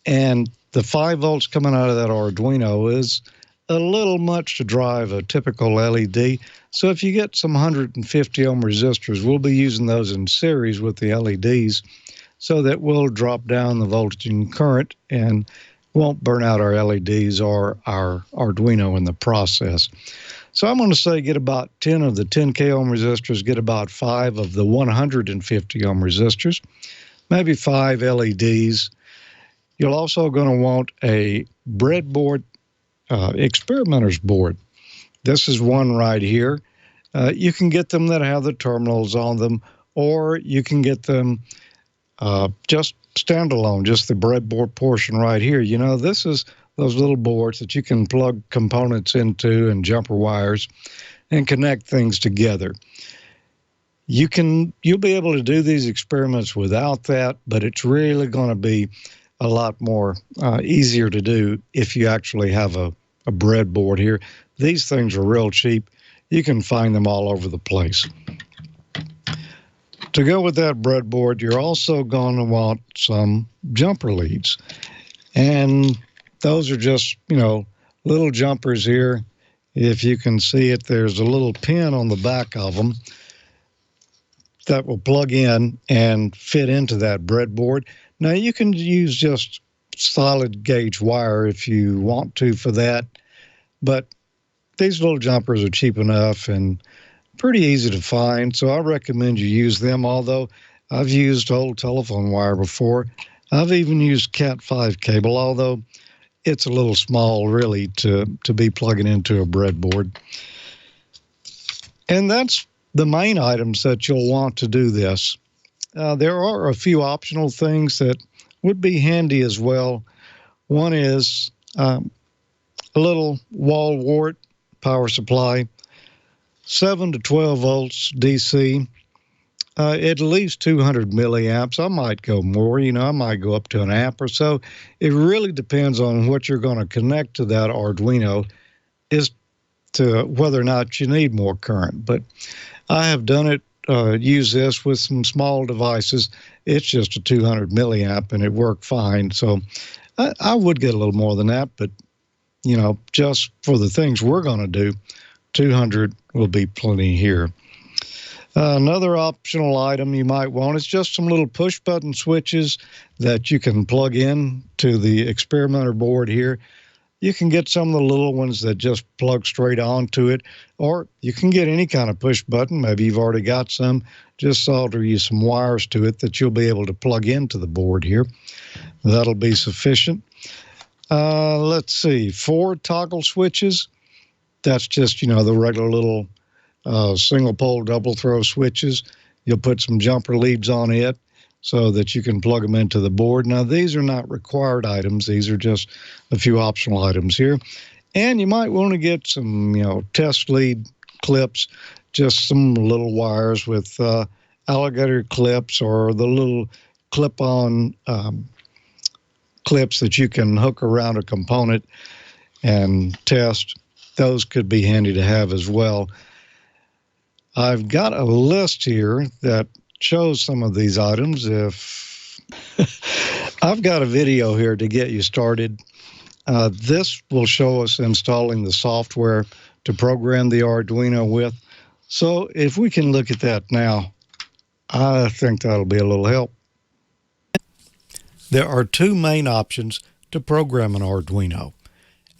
And the 5 volts coming out of that Arduino is a little much to drive a typical LED. So if you get some 150 ohm resistors, we'll be using those in series with the LEDs so that we'll drop down the voltage and current and won't burn out our LEDs or our Arduino in the process. So I'm going to say get about 10 of the 10K ohm resistors, get about 5 of the 150 ohm resistors, maybe 5 LEDs. You're also going to want a breadboard, experimenter's board. This is one right here. You can get them that have the terminals on them, or you can get them just standalone, just the breadboard portion right here. This is those little boards that you can plug components into and jumper wires and connect things together. You'll be able to do these experiments without that, but it's really going to be a lot more easier to do if you actually have a breadboard here. These things are real cheap. You can find them all over the place. To go with that breadboard, you're also going to want some jumper leads. And those are just, little jumpers here. If you can see it, there's a little pin on the back of them that will plug in and fit into that breadboard. Now, you can use just solid gauge wire if you want to for that, but these little jumpers are cheap enough and pretty easy to find, so I recommend you use them, although I've used old telephone wire before. I've even used Cat5 cable, although it's a little small, really, to be plugging into a breadboard. And that's the main items that you'll want to do this. There are a few optional things that would be handy as well. One is a little wall wart power supply, 7 to 12 volts DC, at least 200 milliamps. I might go more, I might go up to an amp or so. It really depends on what you're going to connect to that Arduino as to whether or not you need more current. But I have done it, use this with some small devices. It's just a 200 milliamp and it worked fine. So I would get a little more than that, but just for the things we're going to do, 200 will be plenty here. Another optional item you might want is just some little push button switches that you can plug in to the experimenter board here. You can get some of the little ones that just plug straight onto it, or you can get any kind of push button. Maybe you've already got some. Just solder you some wires to it that you'll be able to plug into the board here. That'll be sufficient. Let's see, 4 toggle switches. That's just, the regular little single pole double throw switches. You'll put some jumper leads on it so that you can plug them into the board. Now, these are not required items. These are just a few optional items here. And you might want to get some, test lead clips, just some little wires with alligator clips or the little clip-on clips that you can hook around a component and test. Those could be handy to have as well. I've got a list here that shows some of these items. If I've got a video here to get you started. This will show us installing the software to program the Arduino with. So if we can look at that now, I think that'll be a little help. There are 2 main options to program an Arduino,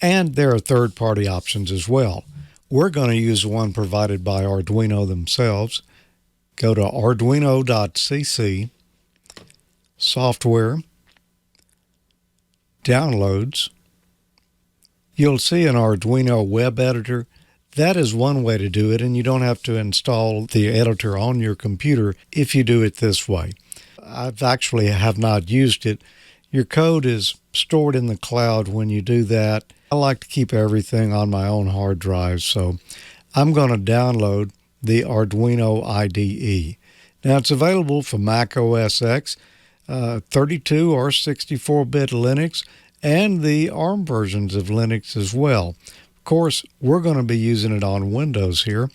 and there are third-party options as well. We're going to use one provided by Arduino themselves. Go to arduino.cc, software, downloads. You'll see an Arduino web editor. That is one way to do it, and you don't have to install the editor on your computer if you do it this way. I've actually have not used it. Your code is stored in the cloud when you do that. I like to keep everything on my own hard drive, so I'm going to download the Arduino IDE. Now, it's available for Mac OS X, 32 or 64-bit Linux, and the ARM versions of Linux as well. Of course, we're going to be using it on Windows here.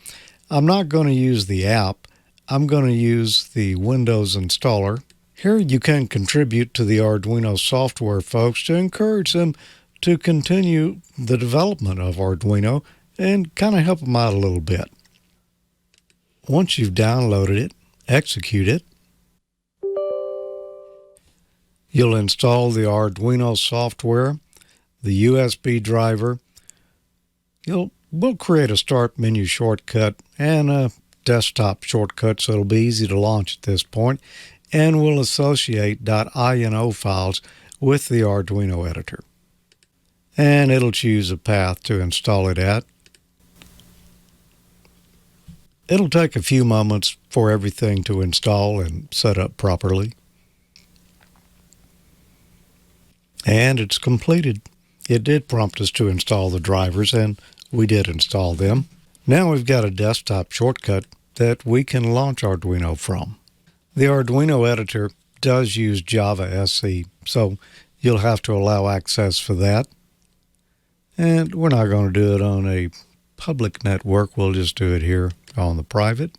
I'm not going to use the app. I'm going to use the Windows installer. Here you can contribute to the Arduino software, folks, to encourage them to continue the development of Arduino and kind of help them out a little bit. Once you've downloaded it, execute it. You'll install the Arduino software, the USB driver. We'll create a start menu shortcut and a desktop shortcut so it'll be easy to launch at this point, and we'll associate .ino files with the Arduino editor. And it'll choose a path to install it at. It'll take a few moments for everything to install and set up properly. And it's completed. It did prompt us to install the drivers, and we did install them. Now we've got a desktop shortcut that we can launch Arduino from. The Arduino editor does use Java SE, so you'll have to allow access for that. And we're not going to do it on a public network. We'll just do it here on the private.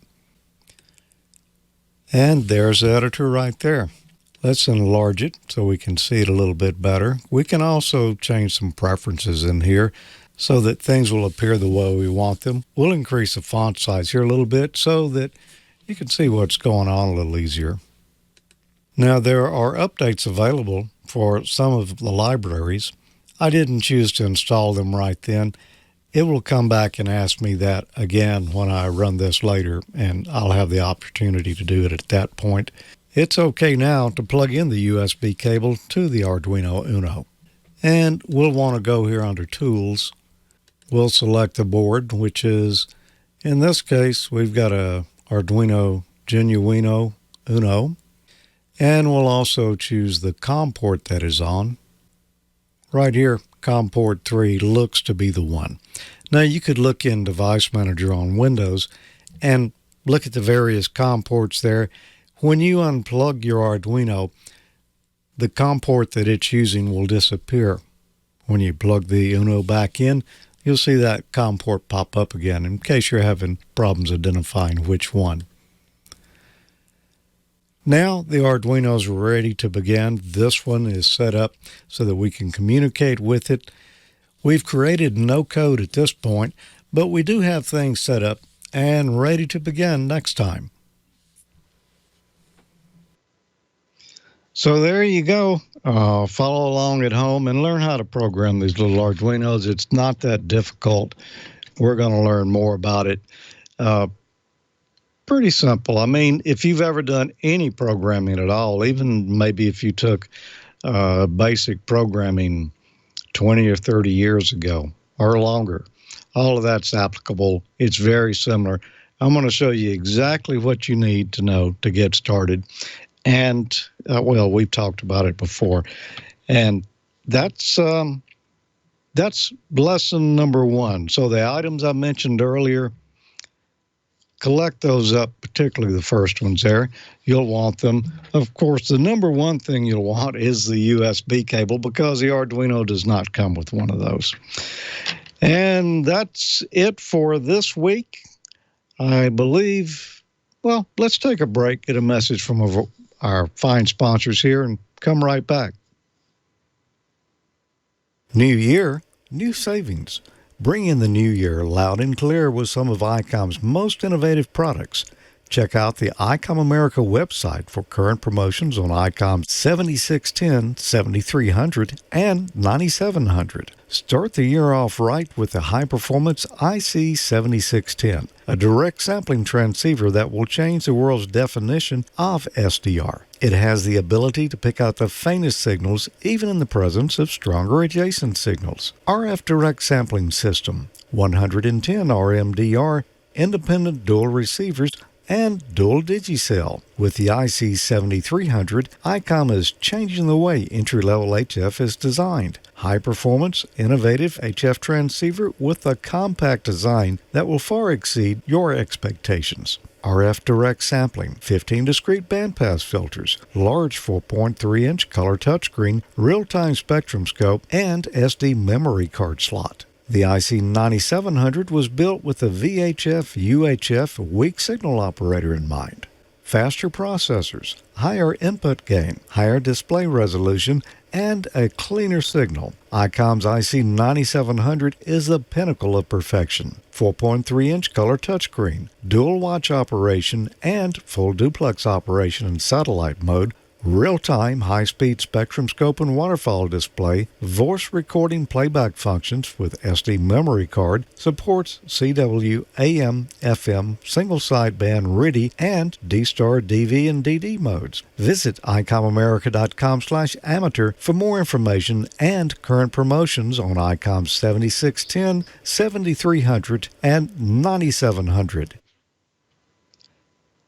And there's the editor right there. Let's enlarge it so we can see it a little bit better. We can also change some preferences in here so that things will appear the way we want them. We'll increase the font size here a little bit so that you can see what's going on a little easier. Now, there are updates available for some of the libraries. I didn't choose to install them right then. It will come back and ask me that again when I run this later, and I'll have the opportunity to do it at that point. It's okay now to plug in the USB cable to the Arduino Uno. And we'll want to go here under Tools. We'll select the board, which is, in this case, we've got a Arduino Genuino Uno. And we'll also choose the COM port that is on. Right here, COM port 3 looks to be the one. Now, you could look in Device Manager on Windows and look at the various COM ports there. When you unplug your Arduino, the COM port that it's using will disappear. When you plug the Uno back in, you'll see that COM port pop up again in case you're having problems identifying which one. Now the Arduino is ready to begin. This one is set up so that we can communicate with it. We've created no code at this point, but we do have things set up and ready to begin next time. So there you go. Follow along at home and learn how to program these little Arduinos. It's not that difficult. We're going to learn more about it. Pretty simple. I mean, if you've ever done any programming at all, even maybe if you took basic programming 20 or 30 years ago or longer, all of that's applicable. It's very similar. I'm going to show you exactly what you need to know to get started. And, well, we've talked about it before. And that's lesson number 1. So the items I mentioned earlier, collect those up, particularly the first ones there. You'll want them. Of course, the number 1 thing you'll want is the USB cable because the Arduino does not come with one of those. And that's it for this week. I believe, well, let's take a break, get a message from our fine sponsors here, and come right back. New year, new savings. Bring in the new year loud and clear with some of ICOM's most innovative products. Check out the Icom America website for current promotions on Icom 7610, 7300, and 9700. Start the year off right with the high-performance IC 7610, a direct sampling transceiver that will change the world's definition of SDR. It has the ability to pick out the faintest signals even in the presence of stronger adjacent signals. RF direct sampling system, 110 RMDR, independent dual receivers, and dual digicell. With the IC 7300, Icom is changing the way entry-level HF is designed. High-performance, innovative HF transceiver with a compact design that will far exceed your expectations. RF direct sampling, 15 discrete bandpass filters, large 4.3-inch color touchscreen, real-time spectrum scope, and SD memory card slot. The IC 9700 was built with a VHF-UHF weak signal operator in mind. Faster processors, higher input gain, higher display resolution, and a cleaner signal. Icom's IC 9700 is the pinnacle of perfection. 4.3-inch color touchscreen, dual watch operation, and full duplex operation in satellite mode, real-time high-speed spectrum scope and waterfall display, voice recording playback functions with SD memory card, supports CW, AM, FM, single-sideband RIDI, and D-Star DV and DD modes. Visit ICOMAmerica.com/amateur for more information and current promotions on Icom 7610, 7300, and 9700.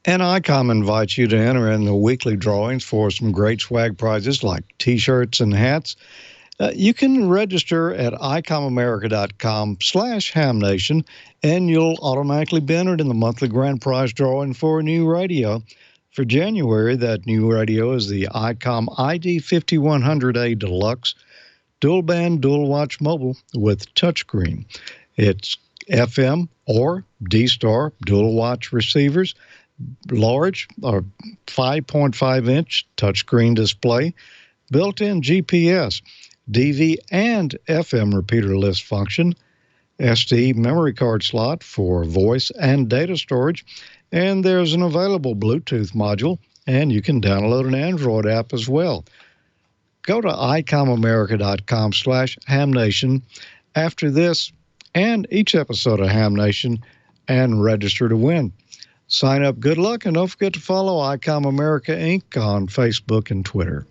And Icom invites you to enter in the weekly drawings for some great swag prizes like T-shirts and hats. You can register at ICOMAmerica.com/HamNation, and you'll automatically be entered in the monthly grand prize drawing for a new radio. For January, that new radio is the Icom ID 5100A Deluxe Dual Band Dual Watch Mobile with touchscreen. It's FM or D-Star dual watch receivers, large or 5.5-inch touchscreen display, built-in GPS, DV and FM repeater list function, SD memory card slot for voice and data storage, and there's an available Bluetooth module, and you can download an Android app as well. Go to ICOMAmerica.com/HamNation after this and each episode of Ham Nation and register to win. Sign up, good luck, and don't forget to follow Icom America Inc. on Facebook and Twitter.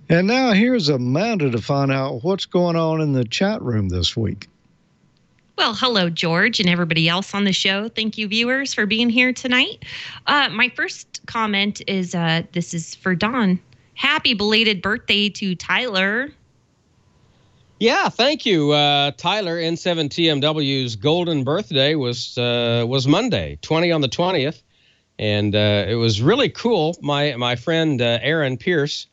And now here's Amanda to find out what's going on in the chat room this week. Well, hello, George, and everybody else on the show. Thank you, viewers, for being here tonight. My first comment is this is for Don. Happy belated birthday to Tyler. Yeah, thank you. Tyler, N7TMW's golden birthday was Monday, 20 on the 20th. And it was really cool. My friend Aaron Pierce,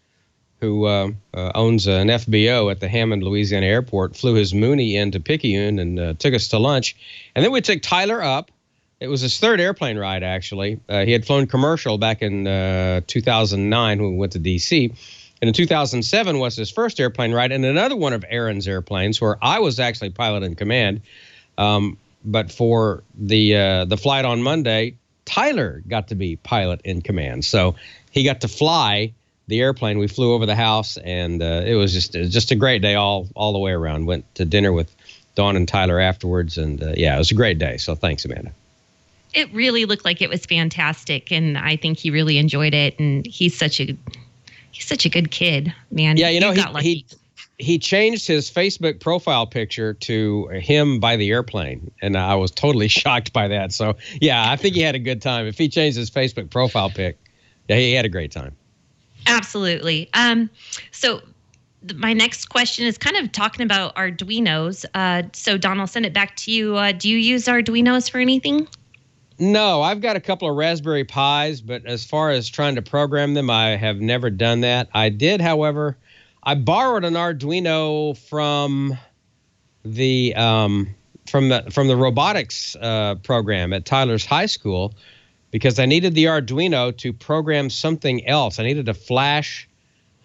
who owns an FBO at the Hammond, Louisiana airport, flew his Mooney into Picayune and took us to lunch. And then we took Tyler up. It was his third airplane ride, actually. He had flown commercial back in 2009 when we went to D.C., and in 2007 was his first airplane ride, and another one of Aaron's airplanes where I was actually pilot in command. But for the flight on Monday, Tyler got to be pilot in command. So he got to fly the airplane. We flew over the house, and it was just a great day all the way around. Went to dinner with Dawn and Tyler afterwards, and yeah, it was a great day. So thanks, Amanda. It really looked like it was fantastic, and I think he really enjoyed it. And he's such a good kid, man. Yeah, he changed his Facebook profile picture to him by the airplane, and I was totally shocked by that. So yeah, I think he had a good time. If he changed his Facebook profile pic, yeah, he had a great time. Absolutely. So my next question is kind of talking about Arduinos. So Don, I'll send it back to you. Do you use Arduinos for anything? No, I've got a couple of Raspberry Pis, but as far as trying to program them, I have never done that. I did, however, I borrowed an Arduino from the robotics program at Tyler's high school because I needed the Arduino to program something else. I needed to flash.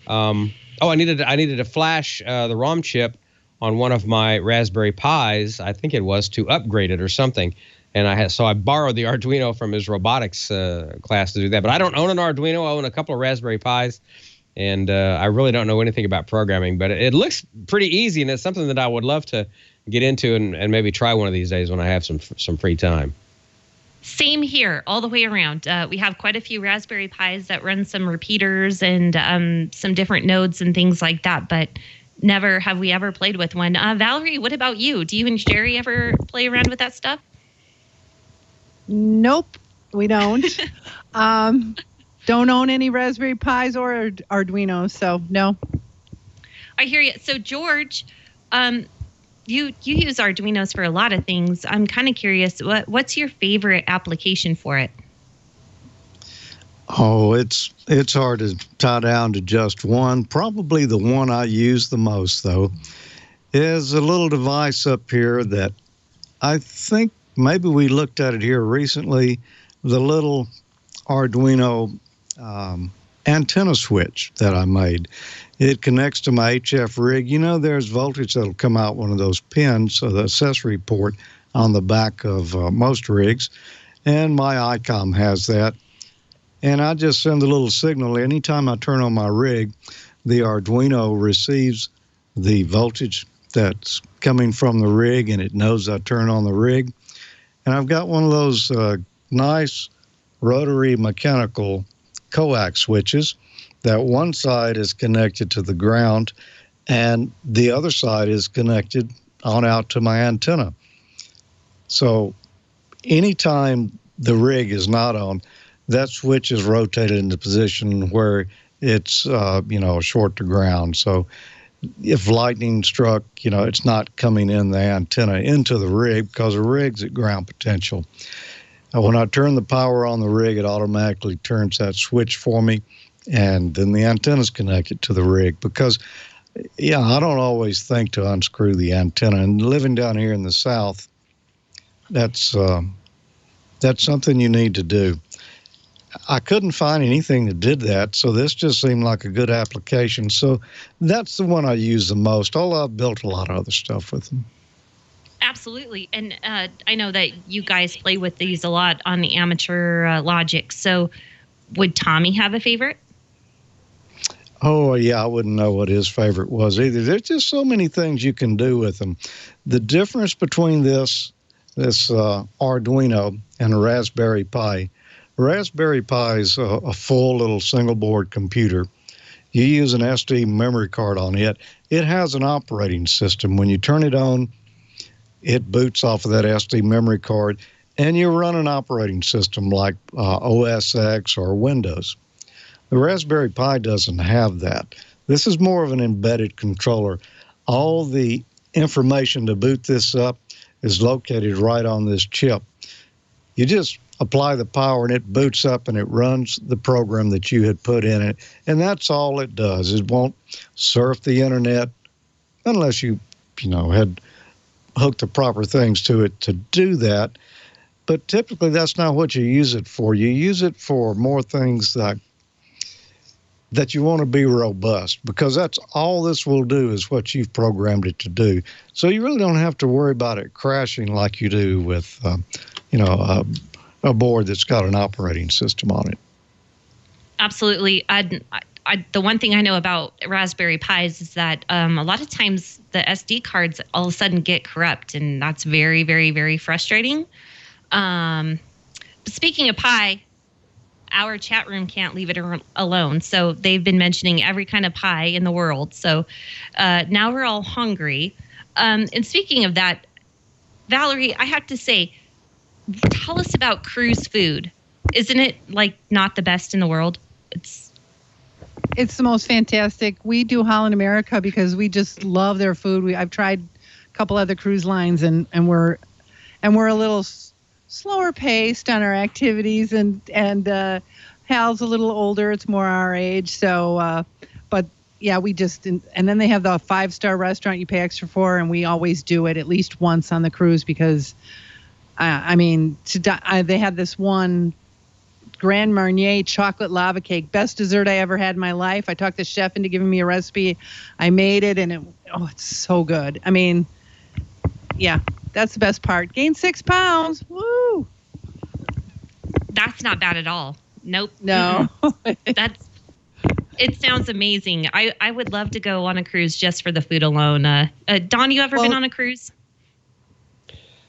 I needed to flash the ROM chip on one of my Raspberry Pis. I think it was to upgrade it or something. And I borrowed the Arduino from his robotics class to do that. But I don't own an Arduino. I own a couple of Raspberry Pis, and I really don't know anything about programming. But it looks pretty easy, and it's something that I would love to get into and maybe try one of these days when I have some free time. Same here, all the way around. We have quite a few Raspberry Pis that run some repeaters and some different nodes and things like that, but never have we ever played with one. Valerie, what about you? Do you and Sherry ever play around with that stuff? Nope, we don't. Don't own any Raspberry Pis or Arduinos, so no. I hear you. So George, you use Arduinos for a lot of things. I'm kind of curious, what's your favorite application for it? Oh, it's hard to tie down to just one. Probably the one I use the most, though, is a little device up here that I think maybe we looked at it here recently, the little Arduino antenna switch that I made. It connects to my HF rig. You know, there's voltage that'll come out one of those pins, so the accessory port on the back of most rigs, and my Icom has that. And I just send a little signal. Anytime I turn on my rig, the Arduino receives the voltage that's coming from the rig, and it knows I turn on the rig. And I've got one of those nice rotary mechanical coax switches that one side is connected to the ground and the other side is connected on out to my antenna. So anytime the rig is not on, that switch is rotated into position where it's, short to ground. So if lightning struck, it's not coming in the antenna into the rig because the rig's at ground potential. When I turn the power on the rig, it automatically turns that switch for me, and then the antenna's connected to the rig because, I don't always think to unscrew the antenna. And living down here in the South, that's something you need to do. I couldn't find anything that did that, so this just seemed like a good application. So that's the one I use the most, although I've built a lot of other stuff with them. Absolutely. And I know that you guys play with these a lot on the amateur Logic. So would Tommy have a favorite? Oh, yeah, I wouldn't know what his favorite was either. There's just so many things you can do with them. The difference between this Arduino and a Raspberry Pi, Raspberry Pi is a full little single board computer. You use an SD memory card on it. It has an operating system. When you turn it on, it boots off of that SD memory card, and you run an operating system like OS X or Windows. The Raspberry Pi doesn't have that. This is more of an embedded controller. All the information to boot this up is located right on this chip. You just apply the power and it boots up and it runs the program that you had put in it. And that's all it does. It won't surf the internet unless you had hooked the proper things to it to do that. But typically that's not what you use it for. You use it for more things that you want to be robust, because that's all this will do is what you've programmed it to do. So you really don't have to worry about it crashing like you do with, a board that's got an operating system on it. Absolutely. The one thing I know about Raspberry Pis is that a lot of times the SD cards all of a sudden get corrupt, and that's very, very, very frustrating. But speaking of Pi, our chat room can't leave it alone. So they've been mentioning every kind of pie in the world. So now we're all hungry. And speaking of that, Valerie, I have to say, tell us about cruise food. Isn't it not the best in the world? It's the most fantastic. We do Holland America because we just love their food. I've tried a couple other cruise lines, and we're a little slower paced on our activities, and Hal's a little older. It's more our age. So, but yeah, and then they have the 5-star restaurant you pay extra for, and we always do it at least once on the cruise because, they had this one Grand Marnier chocolate lava cake, best dessert I ever had in my life. I talked the chef into giving me a recipe. I made it, and it's so good. Yeah, that's the best part. Gained 6 pounds. Woo! That's not bad at all. Nope. No. It sounds amazing. I would love to go on a cruise just for the food alone. Don, you ever been on a cruise?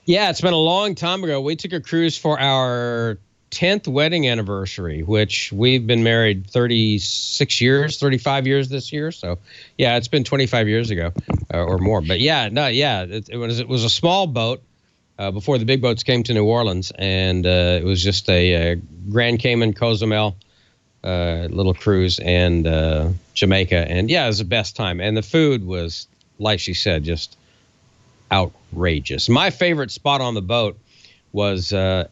Yeah, it's been a long time ago. We took a cruise for our 10th wedding anniversary, which we've been married 35 years this year. So yeah, it's been 25 years ago or more. But it was a small boat before the big boats came to New Orleans. And it was just a Grand Cayman, Cozumel little cruise, and Jamaica. And yeah, it was the best time. And the food was, like she said, just outrageous. My favorite spot on the boat was at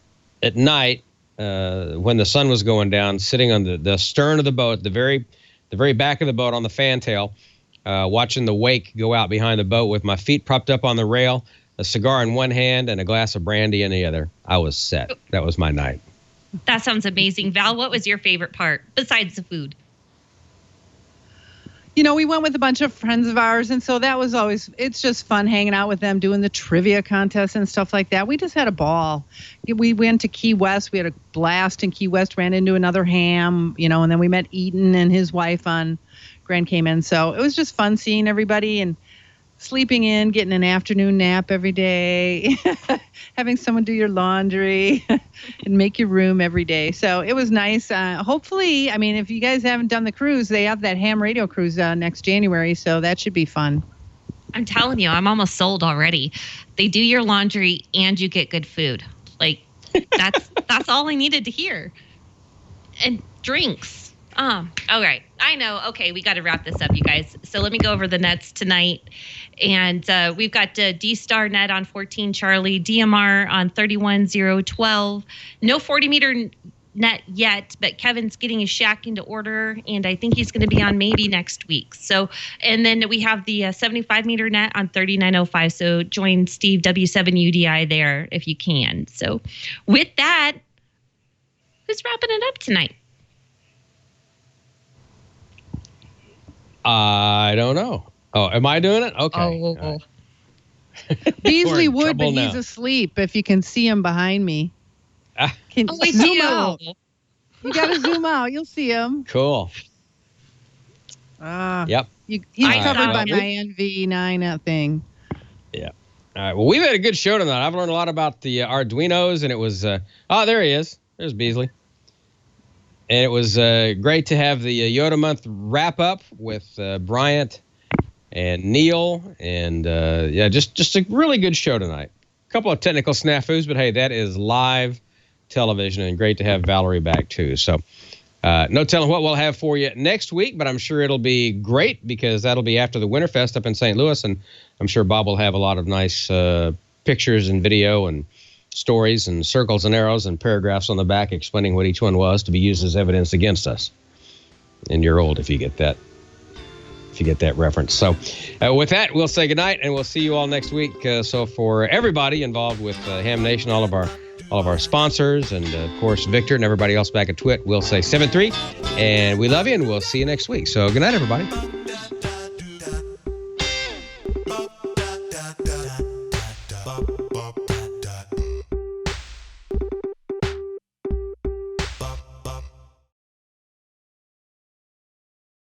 night, when the sun was going down, sitting on the stern of the boat, the very back of the boat on the fantail, watching the wake go out behind the boat with my feet propped up on the rail, a cigar in one hand and a glass of brandy in the other. I was set. That was my night. That sounds amazing. Val, what was your favorite part besides the food? We went with a bunch of friends of ours, and so that was it's just fun hanging out with them, doing the trivia contests and stuff like that. We just had a ball. We went to Key West. We had a blast in Key West, ran into another ham, and then we met Eaton and his wife on Grand Cayman. So it was just fun seeing everybody and sleeping in, getting an afternoon nap every day, having someone do your laundry and make your room every day. So it was nice. Hopefully, if you guys haven't done the cruise, they have that ham radio cruise next January. So that should be fun. I'm telling you, I'm almost sold already. They do your laundry and you get good food. That's all I needed to hear. And drinks. All right. I know. Okay, we got to wrap this up, you guys. So let me go over the nets tonight. And we've got D-Star net on 14 Charlie, DMR on 31012. No 40-meter net yet, but Kevin's getting his shack into order, and I think he's going to be on maybe next week. So, and then we have the 75-meter net on 3905. So join Steve W7UDI there if you can. So with that, who's wrapping it up tonight? I don't know. Oh, am I doing it? Okay. Oh. Beasley would, but he's asleep. If you can see him behind me. Zoom out. You got to zoom out. You'll see him. Cool. Yep. He's covered by my NV9 thing. Yeah. All right. Well, we've had a good show tonight. I've learned a lot about the Arduinos, and it was there he is. There's Beasley. And it was great to have the YOTA month wrap-up with Bryant and Neil. And, just a really good show tonight. A couple of technical snafus, but, hey, that is live television, and great to have Valerie back, too. So No telling what we'll have for you next week, but I'm sure it'll be great because that'll be after the Winterfest up in St. Louis, and I'm sure Bob will have a lot of nice pictures and video and stories and circles and arrows and paragraphs on the back explaining what each one was to be used as evidence against us. And you're old if you get that. If you get that reference. So with that, we'll say goodnight, and we'll see you all next week. So for everybody involved with Ham Nation, all of our sponsors, and of course Victor and everybody else back at Twit, we'll say 7-3, and we love you, and we'll see you next week. So good night, everybody. Bop.